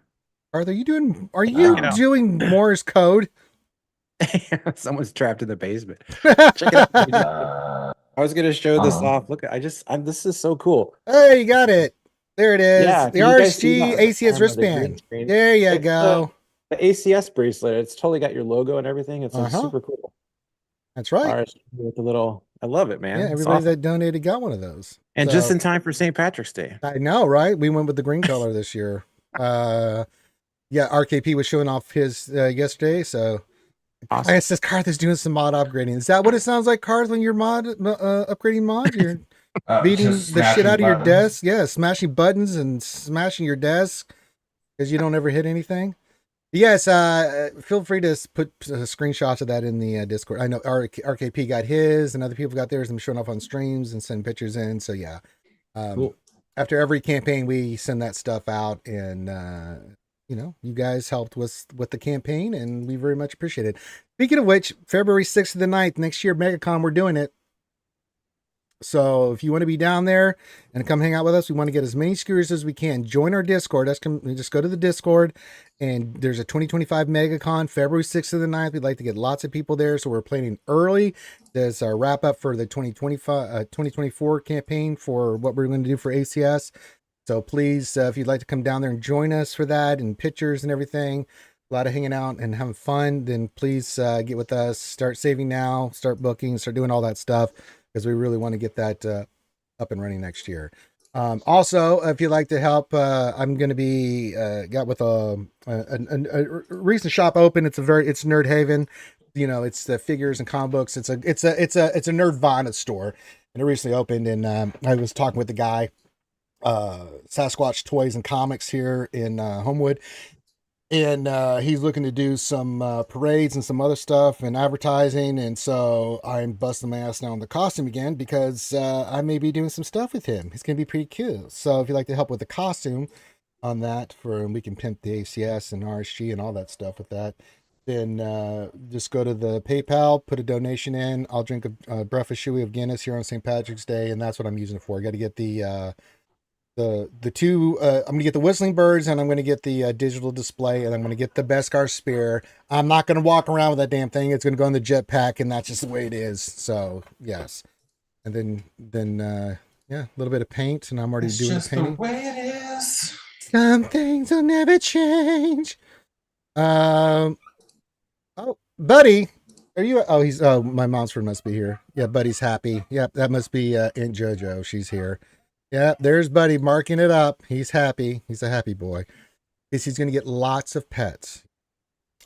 Are you doing out. doing Morse code? Someone's trapped in the basement. Check it out. I was gonna show this off. Look, this is so cool. Hey, you got it. There it is. Yeah, the you guys see RSG that? ACS The wristband. green screen. There you It's go. The ACS bracelet. It's totally got your logo and everything. It's like, Uh-huh. super cool. That's right. RSG with the little. I love it, man. Yeah, It's everybody awesome. that donated got one of those. And So- just in time for St. Patrick's Day. I know, right? We went with the green color this year. Yeah, RKP was showing off his yesterday, so Awesome. I says Karth is doing some mod upgrading. Is that what it sounds like, Karth, when you're upgrading mod? You're beating Just the shit smashing out of your buttons. desk? Yeah, smashing buttons and smashing your desk because you don't ever hit anything. Yes, feel free to put screenshots of that in the Discord. I know RKP got his and other people got theirs. I'm showing off on streams and send pictures in. So yeah, Cool. After every campaign, we send that stuff out, and you guys helped with the campaign, and we very much appreciate it. Speaking of which, February 6th to the 9th next year, MegaCon, we're doing it. So if you want to be down there and come hang out with us, we want to get as many skewers as we can. Join our Discord. Just go to the Discord, and there's a 2025 MegaCon, February 6th to the 9th. We'd like to get lots of people there, so we're planning early. There's our wrap up for the 2024 campaign for what we're going to do for ACS. So please, if you'd like to come down there and join us for that and pictures and everything, a lot of hanging out and having fun, then please get with us. Start saving now, start booking, start doing all that stuff, because we really want to get that up and running next year. Also, if you'd like to help, I'm going to be got with a recent shop open. It's Nerd Haven. It's the figures and comic books. It's a Nerdvana store, and it recently opened. And I was talking with the guy, Sasquatch Toys and Comics here in Homewood. And he's looking to do some parades and some other stuff and advertising. And so I'm busting my ass now on the costume again because I may be doing some stuff with him. He's going to be pretty cool. So if you'd like to help with the costume on that, we can pimp the ACS and RSG and all that stuff with that, then just go to the PayPal, put a donation in. I'll drink a breakfast shoey of Guinness here on St. Patrick's Day. And that's what I'm using it for. I got to get the two I'm gonna get the whistling birds, and I'm gonna get the digital display, and I'm gonna get the Beskar spear. I'm not gonna walk around with that damn thing. It's gonna go in the jetpack, and that's just the way it is. So yes, and then yeah, a little bit of paint, and I'm already doing just the painting. The way it is. Some things will never change. Oh, buddy, Are you? Oh, he's. Oh, my mom's friend must be here. Yeah, Buddy's happy. Yep, that must be Aunt JoJo. She's here. Yeah, there's Buddy marking it up. He's happy. He's a happy boy. He's going to get lots of pets.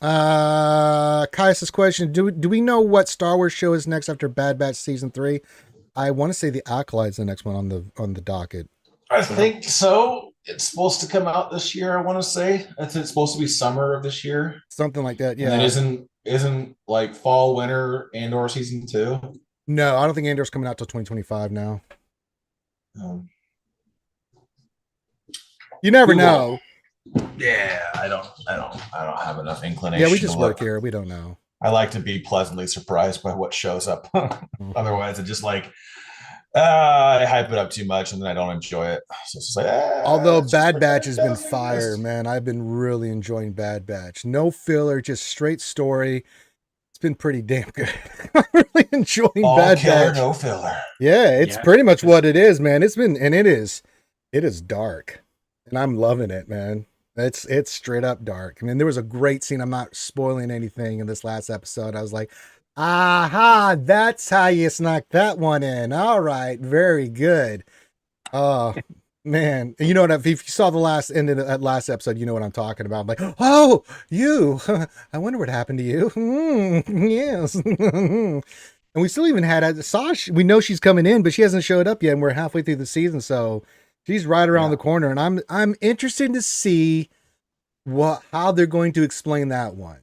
Caius's question: Do we know what Star Wars show is next after Bad Batch season 3? I want to say the Acolyte's the next one on the docket. I think so. It's supposed to come out this year. I want to say it's supposed to be summer of this year, something like that. Yeah, and it isn't like fall, winter, Andor season 2. No, I don't think Andor's coming out till 2025 now. You never know. Yeah, I don't have enough inclination. Yeah, we just work here. We don't know. I like to be pleasantly surprised by what shows up. Otherwise, it's just like I hype it up too much and then I don't enjoy it. So it's just like, although Bad Batch has been fire, man. I've been really enjoying Bad Batch. No filler, just straight story. It's been pretty damn good. I'm really enjoying all Bad killer, Batch. no filler. Yeah, it's pretty much what it is, man. It is dark. And I'm loving it, man. It's straight up dark. I mean, there was a great scene. I'm not spoiling anything in this last episode. I was like, aha, that's how you snuck that one in. All right, very good. Oh, man. You know what? If you saw the last end of that last episode, you know what I'm talking about. I'm like, oh, you. I wonder what happened to you. Yes. And we still even had Sash. We know she's coming in, but she hasn't showed up yet, and we're halfway through the season, so she's right around the corner, and I'm interested to see how they're going to explain that one,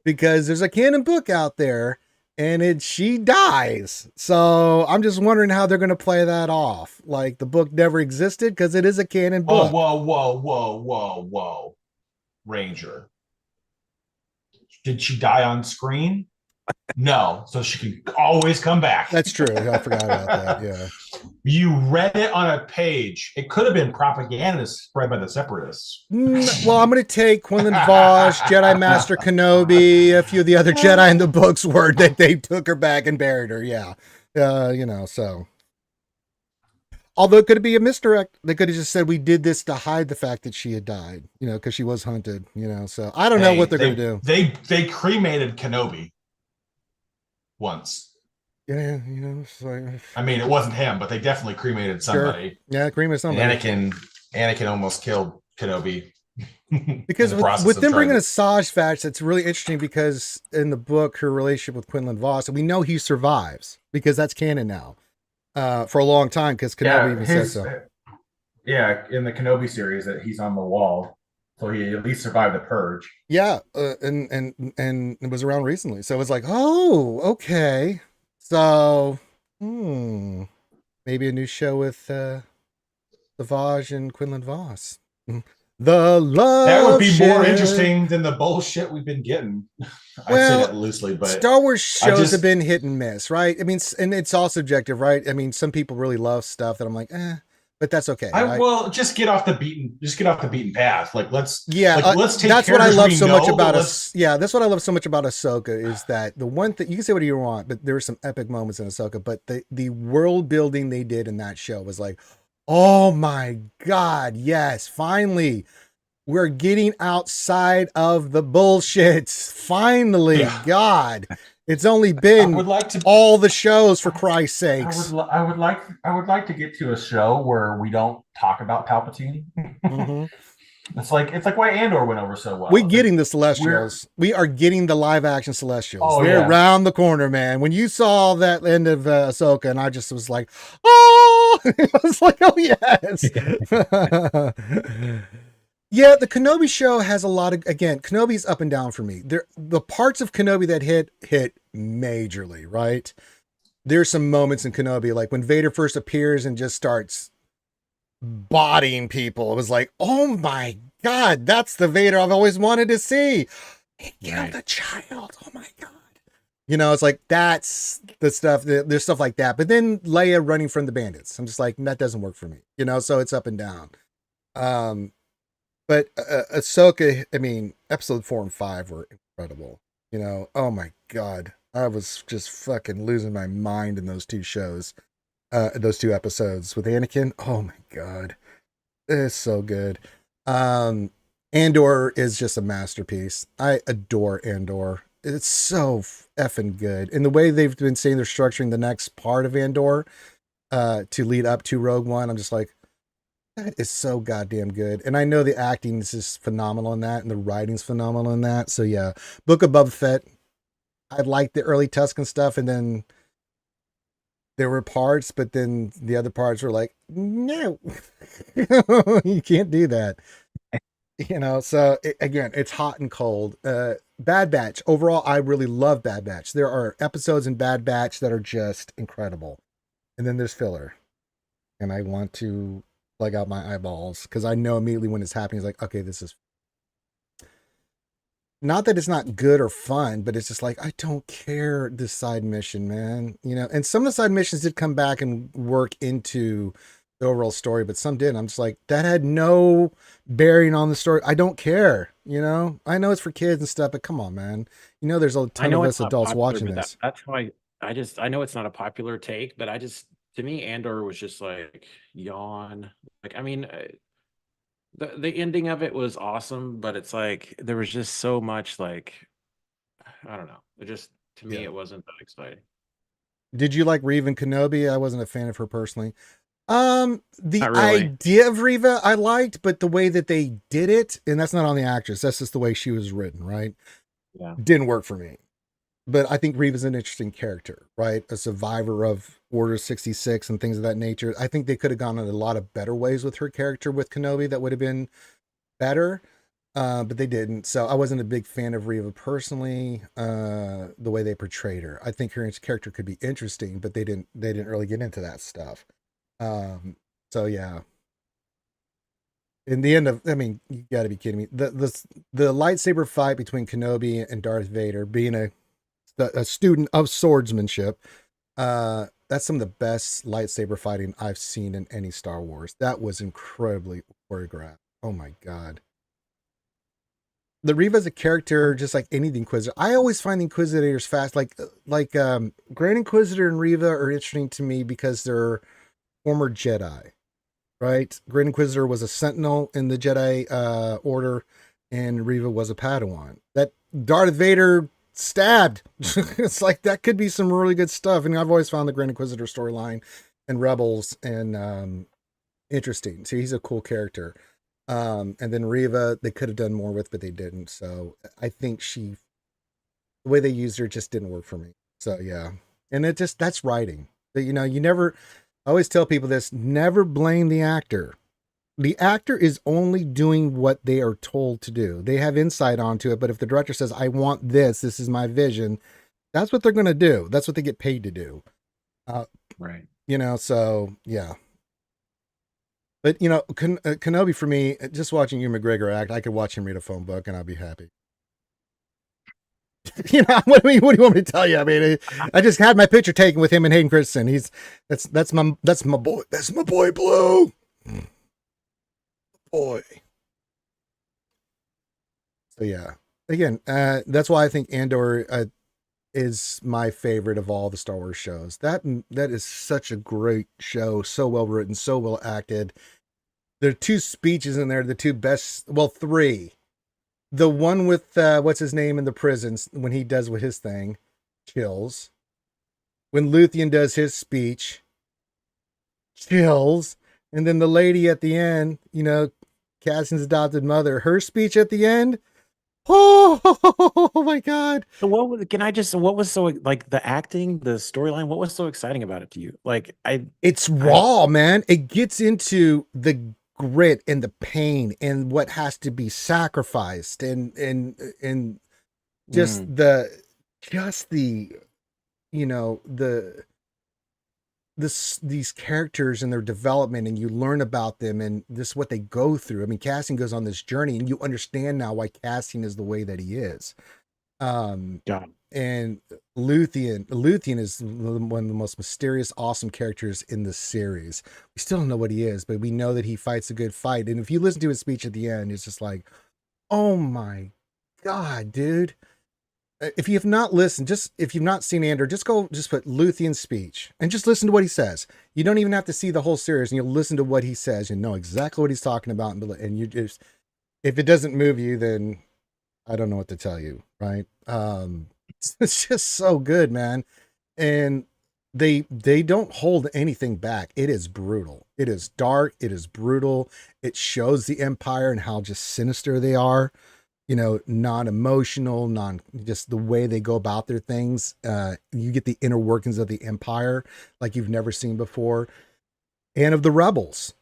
because there's a canon book out there, and she dies. So I'm just wondering how they're going to play that off. Like the book never existed because it is a canon book. Whoa, Ranger. Did she die on screen? No, so she can always come back. That's true. I forgot about that. Yeah. You read it on a page. It could have been propaganda spread by the separatists. Well, I'm going to take Quinlan Voss, Jedi Master Kenobi, a few of the other Jedi in the books word that they took her back and buried her. Yeah. So. Although it could be a misdirect. They could have just said we did this to hide the fact that she had died, because she was hunted, so I don't know what they're going to do. They cremated Kenobi once. Yeah, I mean, it wasn't him, but they definitely cremated somebody. Sure. Yeah, cremated somebody. Anakin almost killed Kenobi. Because with them bringing a Asajj Fatch, that's really interesting, because in the book, her relationship with Quinlan Voss, and we know he survives because that's canon now for a long time, because Kenobi even says so. Yeah, in the Kenobi series, that he's on the wall, so he at least survived the purge. Yeah, and it was around recently, so it's like, oh, okay. So, maybe a new show with Savage and Quinlan Voss. The love that would be ship. More interesting than the bullshit we've been getting. I say that loosely, but Star Wars shows have been hit and miss, right? I mean, and it's all subjective, right? I mean, some people really love stuff that I'm like, but that's okay. Well, just get off the beaten path. Like let's take. That's what I love so much about us. Yeah, that's what I love so much about Ahsoka, is that the one thing, you can say what you want, but there were some epic moments in Ahsoka. But the world building they did in that show was like, oh my God, yes, finally. We're getting outside of the bullshit. Finally, God. It's only been all the shows, for Christ's sakes. I would like to get to a show where we don't talk about Palpatine. Mm-hmm. It's like why Andor went over so well. We're getting the Celestials. We are getting the live action Celestials. Oh, they're around the corner, man. When you saw that end of Ahsoka, and I just was like, oh, I was like, oh yes. Yeah, the Kenobi show has a lot of, again, Kenobi's up and down for me. The parts of Kenobi that hit majorly, right? There's some moments in Kenobi, like when Vader first appears and just starts bodying people. It was like, oh my God, that's the Vader I've always wanted to see. He killed a child. Oh my God. It's like, that's the stuff. There's stuff like that. But then Leia running from the bandits. I'm just like, that doesn't work for me. So it's up and down. But Ahsoka, I mean, episode 4 and 5 were incredible. Oh my God. I was just fucking losing my mind in those two shows, those two episodes with Anakin. Oh my God. It's so good. Andor is just a masterpiece. I adore Andor. it's so effing good. And the way they've been saying they're structuring the next part of Andor to lead up to Rogue One, I'm just like, that is so goddamn good. And I know the acting is just phenomenal in that, and the writing's phenomenal in that. So yeah, Book of Boba Fett, I liked the early Tusken stuff, and then there were parts, but then the other parts were like, no, you can't do that. So again, it's hot and cold. Bad Batch. Overall, I really love Bad Batch. There are episodes in Bad Batch that are just incredible. And then there's filler. And I want to plug out my eyeballs because I know immediately when it's happening, it's like, okay, this is not that it's not good or fun, but it's just like, I don't care this side mission, man. And some of the side missions did come back and work into the overall story, but some didn't. I'm just like, that had no bearing on the story. I don't care. I know it's for kids and stuff, but come on, man. There's a ton of us adults watching this. That's how I know it's not a popular take, but to me, Andor was just like yawn. Like, I mean, the ending of it was awesome, but it's like there was just so much like, I don't know. It just, to me, it wasn't that exciting. Did you like Reva and Kenobi? I wasn't a fan of her personally. The Not really. idea of Reva I liked, but the way that they did it, and that's not on the actress, that's just the way she was written, right? Yeah. Didn't work for me. But I think Reva's an interesting character, right? A survivor of Order 66 and things of that nature. I think they could have gone in a lot of better ways with her character with Kenobi that would have been better. But they didn't. So I wasn't a big fan of Reva personally, the way they portrayed her. I think her character could be interesting, but they didn't really get into that stuff. So yeah. In the end of, I mean, you gotta be kidding me. The lightsaber fight between Kenobi and Darth Vader, being a student of swordsmanship, that's some of the best lightsaber fighting I've seen in any Star Wars. That was incredibly choreographed. Oh my god. The Reva's a character just like any Inquisitor. I always find the Inquisitors fast. Like Grand Inquisitor and Reva are interesting to me because they're former Jedi, right? Grand Inquisitor was a sentinel in the Jedi Order, and Reva was a Padawan. That Darth Vader stabbed. It's like that could be some really good stuff. And I've always found the Grand Inquisitor storyline and Rebels and interesting. So he's a cool character. And then Reva, they could have done more with, but they didn't. So I think the way they used her just didn't work for me. So yeah. And that's writing. But you never, I always tell people this, never blame the actor. The actor is only doing what they are told to do. They have insight onto it, but if the director says, I want this is my vision, that's what they're going to do. That's what they get paid to do. Right. So yeah. But, Kenobi for me, just watching Ewan McGregor act, I could watch him read a phone book and I'll be happy. What do you want me to tell you? I mean, I just had my picture taken with him and Hayden Christensen. That's my boy. That's my boy, Blue. Boy. So yeah, again, that's why I think Andor is my favorite of all the Star Wars shows. That is such a great show, so well written, so well acted. There are 2 speeches in there, the 2 best, well, 3. The one with what's his name in the prisons when he does with his thing, chills. When Luthien does his speech, chills. And then the lady at the end, Cassian's adopted mother, her speech at the end. Oh my god. So what was so like the acting, the storyline, what was so exciting about it to you? Like it's raw, man. It gets into the grit and the pain and what has to be sacrificed and just the these characters and their development, and you learn about them and this what they go through. I mean, Cassian goes on this journey and you understand now why Cassian is the way that he is. And Luthien is one of the most mysterious, awesome characters in the series. We still don't know what he is, but we know that he fights a good fight. And if you listen to his speech at the end, it's just like, oh my god, dude. If you have not listened, if you've not seen Andor, just put Luthien's speech and just listen to what he says. You don't even have to see the whole series, and you'll listen to what he says and know exactly what he's talking about. And you just, if it doesn't move you, then I don't know what to tell you, right? It's just so good, man. And they don't hold anything back. It is brutal. It is dark. It is brutal. It shows the Empire and how just sinister they are. You know, non-emotional, just the way they go about their things. You get the inner workings of the Empire like you've never seen before, and of the rebels,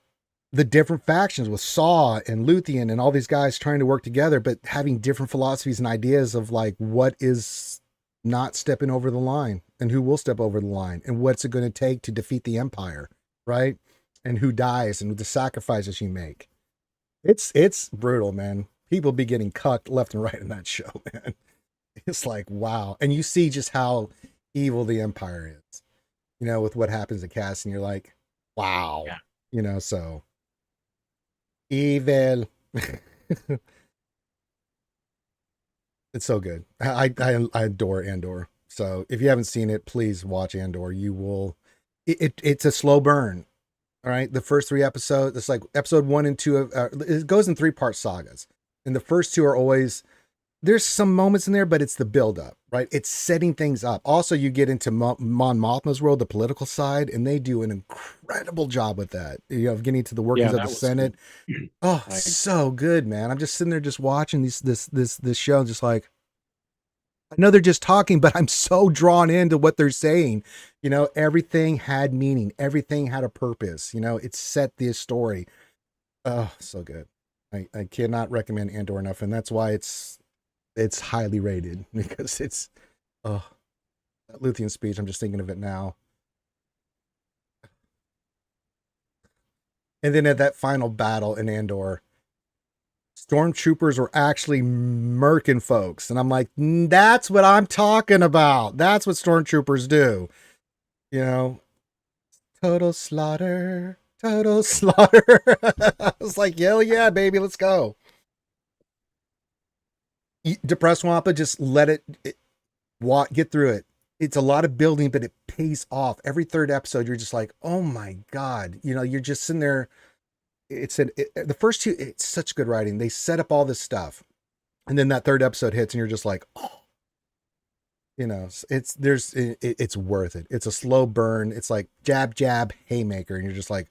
the different factions with Saw and Luthien and all these guys trying to work together, but having different philosophies and ideas of like what is not stepping over the line and who will step over the line and what's it going to take to defeat the Empire, right? And who dies and the sacrifices you make. It's brutal, man. People be getting cucked left and right in that show, man. It's like, wow. And you see just how evil the Empire is, you know, with what happens to Cass, and you're like, wow. Yeah. You know, so evil. It's so good. I adore Andor. So if you haven't seen it, please watch Andor. You will. It's a slow burn. All right, the first 3 episodes. It's like episode 1 and 2 of. It goes in 3-part sagas, and the first 2 are always. There's some moments in there, but it's the build up, right? It's setting things up. Also, you get into Mon Mothma's world, the political side, and they do an incredible job with that. You know, getting to the workings of the Senate. Cool. Oh, so good, man. I'm just sitting there just watching this show, just like, I know they're just talking, but I'm so drawn into what they're saying. You know, everything had meaning. Everything had a purpose. You know, it set the story. Oh, so good. I cannot recommend Andor enough, and that's why it's highly rated, because it's that Luthien speech. I'm just thinking of it now. And then at that final battle in Andor, stormtroopers were actually murking folks. And I'm like, that's what I'm talking about. That's what stormtroopers do. You know, total slaughter, total slaughter. I was like, hell yeah, baby, let's go. Depressed Wampa, just let it get through it. It's a lot of building, but it pays off. Every 3rd episode, you're just like, oh my God. You know, you're just sitting there. The first 2, it's such good writing. They set up all this stuff. And then that 3rd episode hits and you're just like, oh, you know, it's worth it. It's a slow burn. It's like jab, jab, haymaker. And you're just like,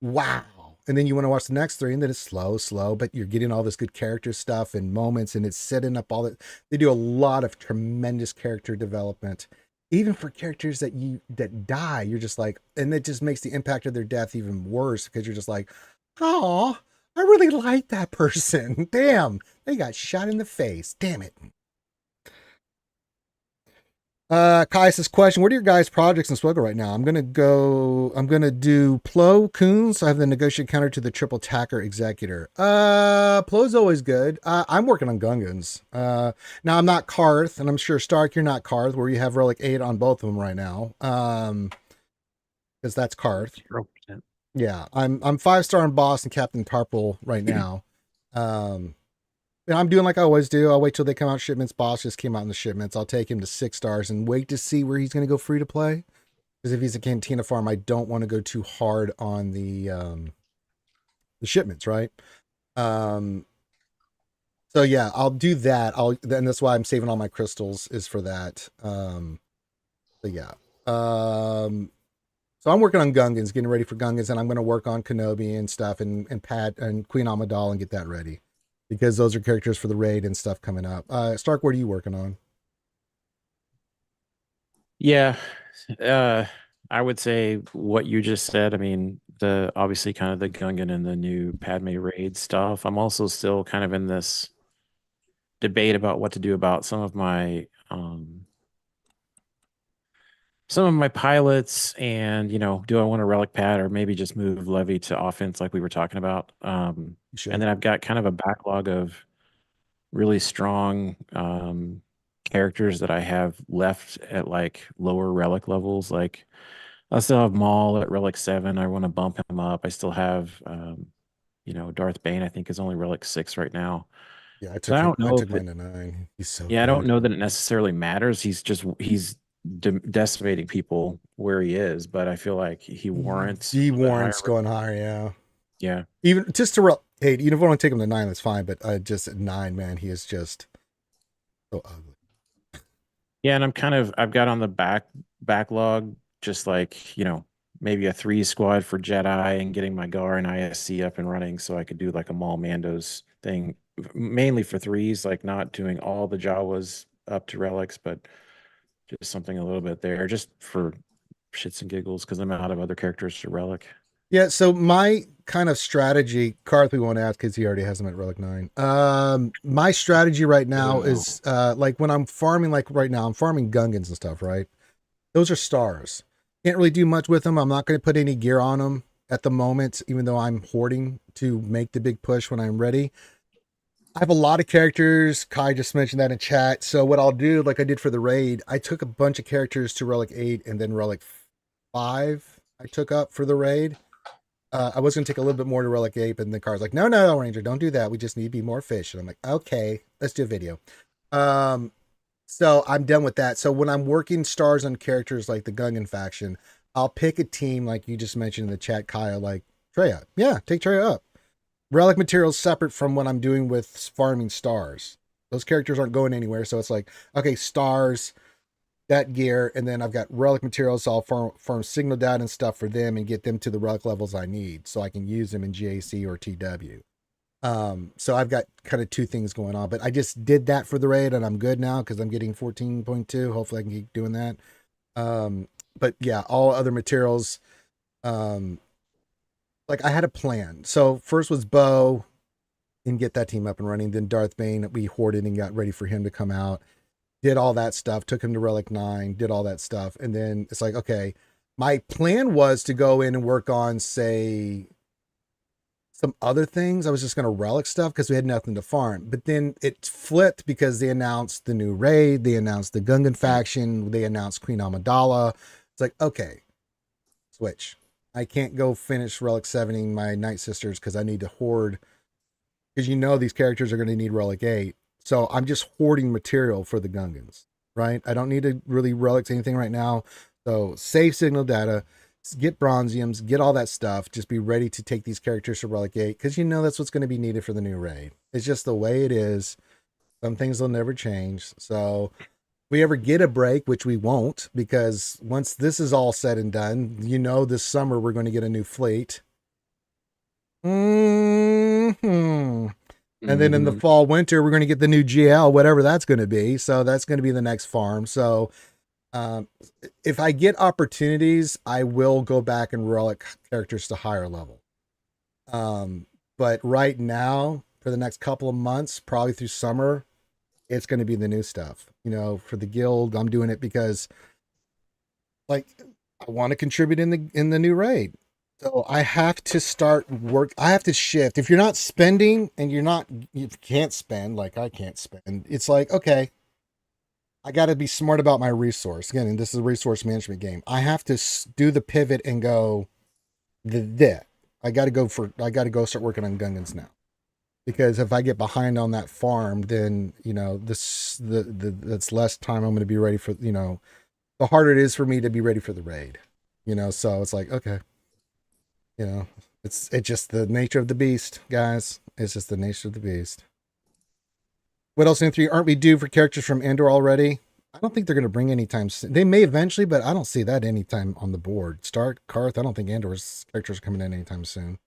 wow. And then you want to watch the next 3, and then it's slow, but you're getting all this good character stuff and moments, and it's setting up all that. They do a lot of tremendous character development, even for characters that die. You're just like, and it just makes the impact of their death even worse, because you're just like, oh, I really like that person. Damn, they got shot in the face. Damn it. Kai says, question, what are your guys' projects in SWGOH right now? I'm going to do Plo Coons. I have the negotiate counter to the triple tacker executor. Plo's always good. I'm working on Gungans. Now I'm not Karth, and I'm sure Stark, you're not Karth, where you have Relic 8 on both of them right now. Because that's Karth. 0%. Yeah, I'm 5-star on Boss and Captain Tarple right now. And I'm doing like I always do. I'll wait till they come out shipments. Boss just came out in the shipments. I'll take him to 6 stars and wait to see where he's going to go free to play. Because if he's a Cantina farm, I don't want to go too hard on the shipments, right? So yeah, I'll do that. And that's why I'm saving all my crystals is for that. So yeah. So I'm working on Gungans, getting ready for Gungans, and I'm going to work on Kenobi and stuff, and Pat and Queen Amidala, and get that ready, because those are characters for the raid and stuff coming up. Stark, what are you working on? Yeah, I would say what you just said. I mean, obviously kind of the Gungan and the new Padme raid stuff. I'm also still kind of in this debate about what to do about some of my pilots, and do I want a relic pad or maybe just move Levy to offense like we were talking about. And then I've got kind of a backlog of really strong characters that I have left at like lower relic levels. Like I still have Maul at relic 7. I want to bump him up. I still have Darth Bane, I think, is only relic 6 right now. Yeah, I So I don't know took mine to 9. He's so yeah, I good. don't know that it necessarily matters. He's decimating people where he is, but I feel like he warrants going higher. Yeah. Even just to hey, even if I want to take him to 9, that's fine. But just at 9, man, he is just so ugly. Yeah, and I've got on the backlog just like, maybe a three squad for Jedi and getting my Gar and ISC up and running so I could do like a Maul Mandos thing, mainly for threes, like not doing all the Jawas up to relics, but just something a little bit there, just for shits and giggles, because I'm out of other characters to relic. Yeah, so my kind of strategy, Karth, we won't ask because he already has them at Relic 9. My strategy right now No. is like when I'm farming, like right now, I'm farming Gungans and stuff, right? Those are stars. Can't really do much with them. I'm not going to put any gear on them at the moment, even though I'm hoarding to make the big push when I'm ready. I have a lot of characters. Kai just mentioned that in chat. So what I'll do, like I did for the raid, I took a bunch of characters to Relic 8 and then Relic 5 I took up for the raid. I was going to take a little bit more to Relic 8, and the car's like, no, Ranger, don't do that. We just need to be more fish. And I'm like, okay, let's do a video. So I'm done with that. So when I'm working stars on characters like the Gungan faction, I'll pick a team like you just mentioned in the chat, Kyle, like Treya. Yeah, take Treya up. Relic materials separate from what I'm doing with farming stars. Those characters aren't going anywhere. So it's like, okay, stars, that gear, and then I've got relic materials. So I'll farm signal data and stuff for them and get them to the relic levels I need so I can use them in GAC or TW. So I've got kind of two things going on, but I just did that for the raid and I'm good now because I'm getting 14.2. Hopefully I can keep doing that. But yeah, all other materials, like I had a plan. So first was Bo and get that team up and running. Then Darth Bane, we hoarded and got ready for him to come out. Did all that stuff, took him to Relic 9, did all that stuff. And then it's like, okay, my plan was to go in and work on, say, some other things. I was just going to relic stuff because we had nothing to farm. But then it flipped because they announced the new raid. They announced the Gungan faction. They announced Queen Amidala. It's like, okay, switch. I can't go finish Relic 7ing my Night Sisters because I need to hoard. Because these characters are going to need Relic 8. So I'm just hoarding material for the Gungans, right? I don't need to really relic anything right now. So save signal data, get bronziums, get all that stuff. Just be ready to take these characters to Relic 8 because that's what's going to be needed for the new raid. It's just the way it is. Some things will never change. So if we ever get a break, which we won't, because once this is all said and done, this summer we're going to get a new fleet. And then in the fall, winter, we're going to get the new GL, whatever that's going to be. So that's going to be the next farm. So if I get opportunities, I will go back and relic characters to higher level. But right now, for the next couple of months, probably through summer, it's going to be the new stuff. For the guild, I'm doing it because, like, I want to contribute in the new raid. So I have to start work. I have to shift. If you're not spending and you can't spend, like I can't spend, it's like, okay, I got to be smart about my resource. Again, this is a resource management game. I have to do the pivot and go, I got to go start working on Gungans now. Because if I get behind on that farm, then, that's less time I'm going to be ready for, the harder it is for me to be ready for the raid, so it's like, okay. It's just the nature of the beast, guys. It's just the nature of the beast. What else in 3? Aren't we due for characters from Andor already? I don't think they're going to bring anytime soon. They may eventually, but I don't see that anytime on the board. Stark, Karth, I don't think Andor's characters are coming in anytime soon.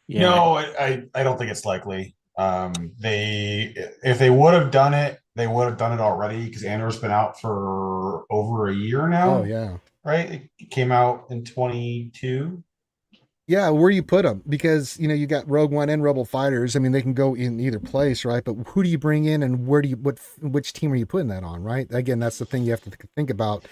Yeah. No, I don't think it's likely. If they would have done it, they would have done it already because Andor's been out for over a year now. Oh, yeah. Right? It came out in 22. Yeah, where you put them, because you got Rogue One and Rebel Fighters. I mean, they can go in either place, right? But who do you bring in, and which team are you putting that on, right? Again, that's the thing you have to think about.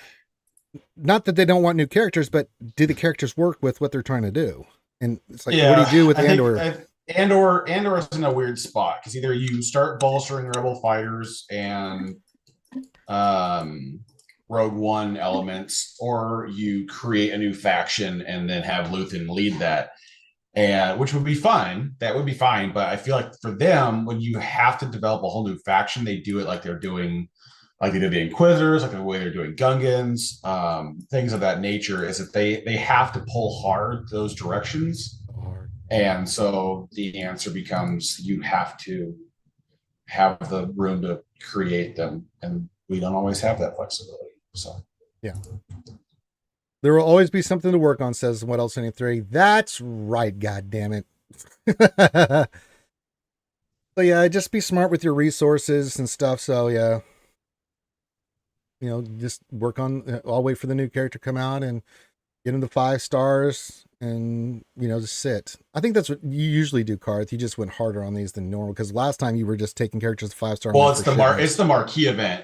Not that they don't want new characters, but do the characters work with what they're trying to do? And it's like, what do you do with Andor? Andor is in a weird spot because either you start bolstering Rebel Fighters and Rogue One elements, or you create a new faction and then have Luthen lead that, and which would be fine. That would be fine, but I feel like for them, when you have to develop a whole new faction, they do it like they're doing, like they did the Inquisitors, like the way they're doing Gungans, things of that nature. Is that they have to pull hard those directions, and so the answer becomes you have to have the room to create them, and we don't always have that flexibility. So yeah. There will always be something to work on, says What Else 23. That's right, god damn it. So yeah, just be smart with your resources and stuff. So yeah, just work on. I'll wait for the new character to come out and get him the 5 stars, and just sit. I think that's what you usually do, Karth. You just went harder on these than normal because last time you were just taking characters 5-star. Well, it's the marquee event.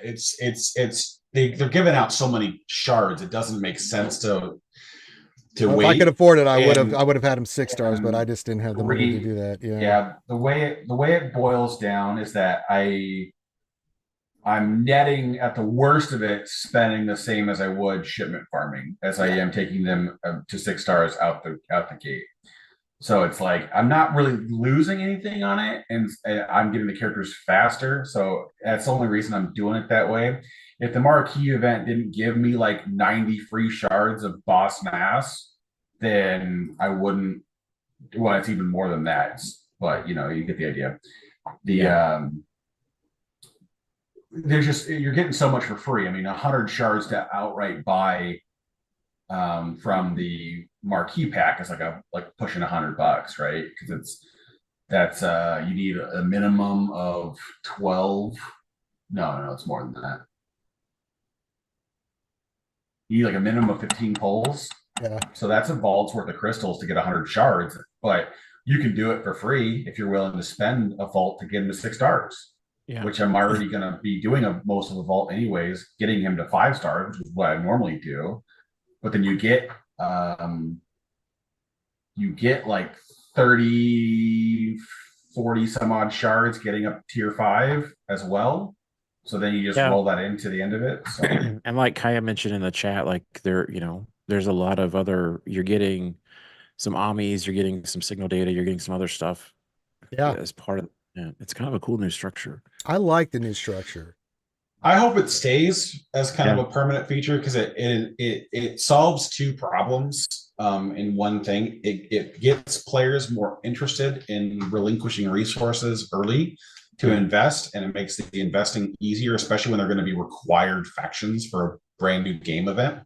They're giving out so many shards. It doesn't make sense to wait. If I could afford it, I would have had him 6 stars, but I just didn't have the money to do that. Yeah. The way it boils down is that I'm netting at the worst of it, spending the same as I would shipment farming, as I am taking them to 6 stars out the gate. So it's like I'm not really losing anything on it, and I'm getting the characters faster. So that's the only reason I'm doing it that way. If the marquee event didn't give me like 90 free shards of boss mass, then I wouldn't. Well, it's even more than that, but you get the idea. You're getting so much for free. I mean, 100 shards to outright buy from the marquee pack is like pushing $100, right? Because you need a minimum of 12. No, it's more than that. You need like a minimum of 15 pulls. Yeah. So that's a vault's worth of crystals to get 100 shards, but you can do it for free if you're willing to spend a vault to get him to 6 stars. Yeah. Which I'm already going to be doing most of the vault anyways, getting him to 5 stars, which is what I normally do. But then you get like 30, 40 some odd shards getting up tier 5 as well. So then you just roll that into the end of it. So. And like Kaya mentioned in the chat, like there's a lot of other, you're getting some Amis, you're getting some signal data, you're getting some other stuff. Yeah. As part of it's kind of a cool new structure. I like the new structure. I hope it stays as kind of a permanent feature because it solves 2 problems in one thing. It gets players more interested in relinquishing resources early to invest, and it makes the investing easier, especially when they're going to be required factions for a brand new game event.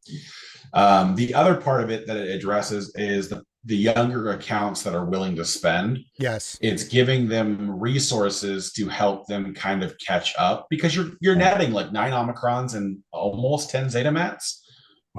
The other part of it that it addresses is the younger accounts that are willing to spend. Yes. It's giving them resources to help them kind of catch up because you're netting like 9 Omicrons and almost 10 Zeta Mats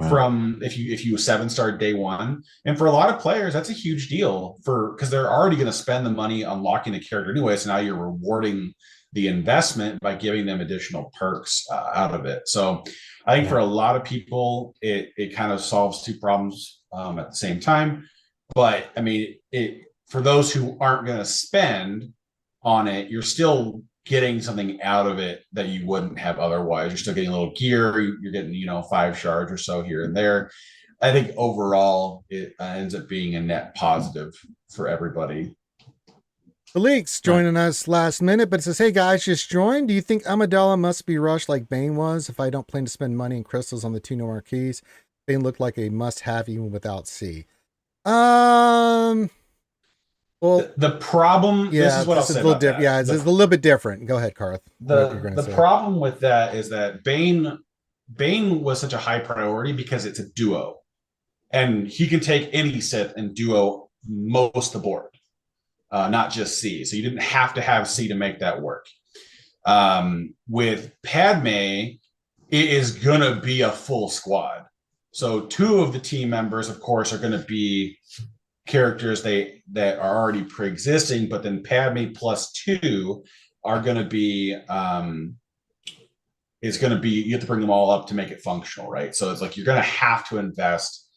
from if you 7-star day 1. And for a lot of players, that's a huge deal because they're already going to spend the money unlocking the character anyway. So now you're rewarding the investment by giving them additional perks out of it. So I think for a lot of people, it kind of solves 2 problems at the same time. But I mean, for those who aren't going to spend on it, you're still getting something out of it that you wouldn't have otherwise. You're still getting a little gear. You're getting 5 shards or so here and there. I think overall, it ends up being a net positive for everybody. The Leaks joining us last minute, but it says, hey guys, just joined. Do you think Amidala must be rushed like Bane was? If I don't plan to spend money and crystals on the 2 new marquees, Bane looked like a must-have even without C. Well, the problem. This is what I'll say about that. Yeah, it's a little bit different. Go ahead, Karth. The problem with that is that Bane was such a high priority because it's a duo, and he can take any Sith and duo most of the board, not just C. So you didn't have to have C to make that work. With Padme, it is gonna be a full squad. So 2 of the team members, of course, are going to be characters that are already pre-existing, but then Padme plus 2 are going to be you have to bring them all up to make it functional, right? So it's like you're going to have to invest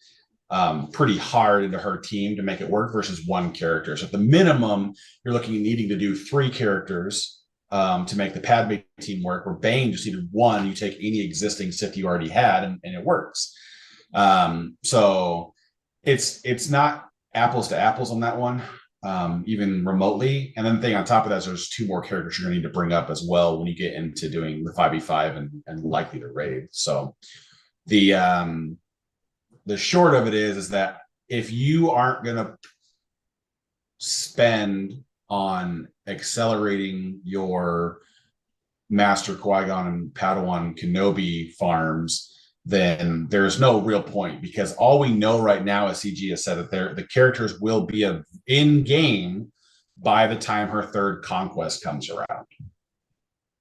pretty hard into her team to make it work versus 1 character. So at the minimum, you're needing to do 3 characters to make the Padme team work, where Bane just needed 1. You take any existing Sith you already had and it works. So it's not apples to apples on that one, even remotely. And then the thing on top of that is there's 2 more characters you're going to need to bring up as well when you get into doing the 5v5 and likely to raid. So the short of it is that if you aren't going to spend on accelerating your Master Qui-Gon and Padawan Kenobi farms, then there's no real point, because all we know right now is CG has said that the characters will be in game by the time her third conquest comes around.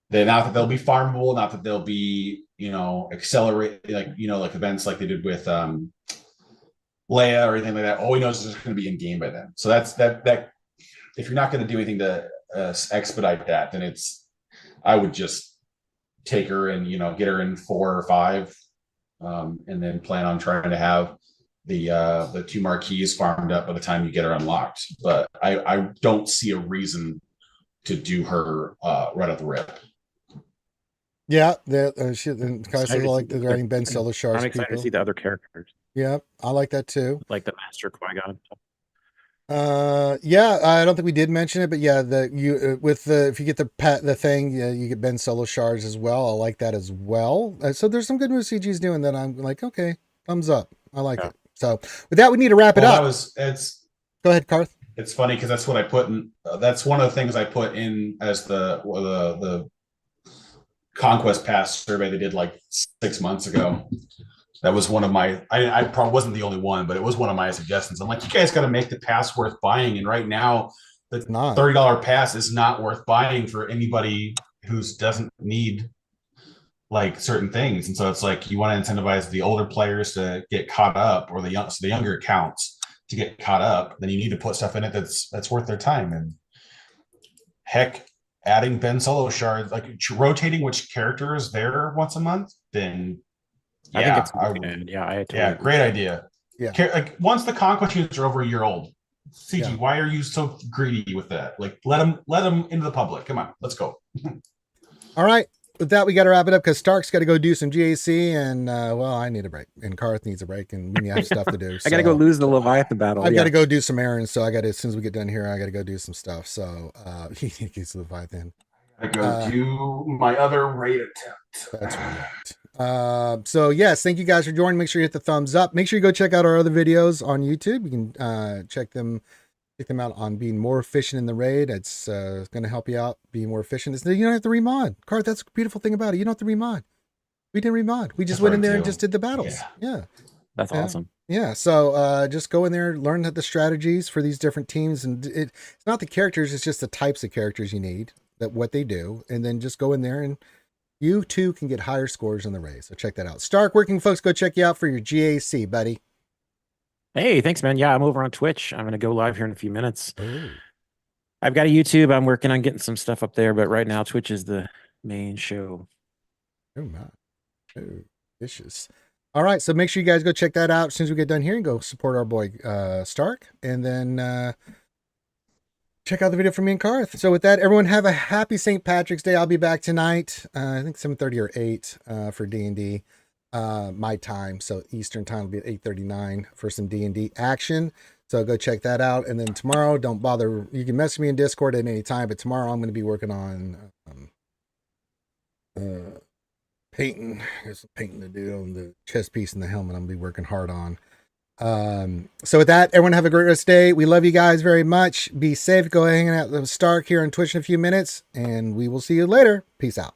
Not that they'll be farmable, not that they'll be, accelerate, like events like they did with Leia or anything like that. All we know is it's going to be in game by then. So that's that. If you're not going to do anything to expedite that, then I would just take her and get her in 4 or 5, and then plan on trying to have the 2 marquees farmed up by the time you get her unlocked. But I don't see a reason to do her right off the rip. Yeah, I like the writing Ben Solo shards. I'm excited to see the other characters. Yeah, I like that too. Like the Master Qui-Gon. Yeah, I don't think we did mention it, but yeah, if you get the thing, yeah, you get Ben Solo shards as well. I like that as well. So there's some good moves CG's doing that I'm like, okay, thumbs up. I like it. So with that, we need to wrap it up. Go ahead, Karth. It's funny because that's what I put in. That's one of the things I put in as the Conquest Pass survey they did like 6 months ago. That was one of my, I probably wasn't the only one, but it was one of my suggestions. I'm like, you guys got to make the pass worth buying. And right now, the $30 pass is not worth buying for anybody who doesn't need like certain things. And so it's like, you want to incentivize the older players to get caught up, or the younger accounts to get caught up. Then you need to put stuff in it that's worth their time. And heck, adding Ben Solo shards, like rotating which character is there once a month, then I think it's good. Yeah, great idea. Yeah, like once the conquest units are over a year old, CG, why are you so greedy with that? Like let them into the public. Come on, let's go. All right. With that, we got to wrap it up because Stark's got to go do some GAC, and I need a break, and Karth needs a break, and we have stuff to do. I got to go lose the Leviathan battle. I've got to go do some errands, so as soon as we get done here, I got to go do some stuff. So he gets Leviathan. I go do my other raid attempt. That's right. So yes, thank you guys for joining. Make sure you hit the thumbs up. Make sure you go check out our other videos on YouTube. You can check them out on being more efficient in the raid. It's going to help you out being more efficient. You don't have to remod. Karth, that's the beautiful thing about it. You don't have to remod. We didn't remod. We just went in there and just did the battles. Yeah. That's awesome. Yeah. So just go in there, learn the strategies for these different teams. And it's not the characters, it's just the types of characters you need, what they do. And then just go in there and you too can get higher scores in the raid. So check that out. Stark, where can folks go check you out for your GAC, buddy? Hey, thanks, man. Yeah, I'm over on Twitch. I'm going to go live here in a few minutes. Ooh. I've got a YouTube. I'm working on getting some stuff up there, but right now Twitch is the main show. Oh, my. Oh, vicious. All right, so make sure you guys go check that out as soon as we get done here and go support our boy Stark. And then check out the video from me and Karth. So with that, everyone have a happy St. Patrick's Day. I'll be back tonight, I think 7:30 or 8 for D&D. My time, so Eastern time will be at 8:39 for some D&D action. So go check that out. And then tomorrow, don't bother. You can message me in Discord at any time, but tomorrow I'm going to be working on painting. There's some painting to do on the chest piece and the helmet. I'm going to be working hard on. So with that, everyone have a great rest of the day. We love you guys very much. Be safe. Go hanging out with Stark here on Twitch in a few minutes, and we will see you later. Peace out.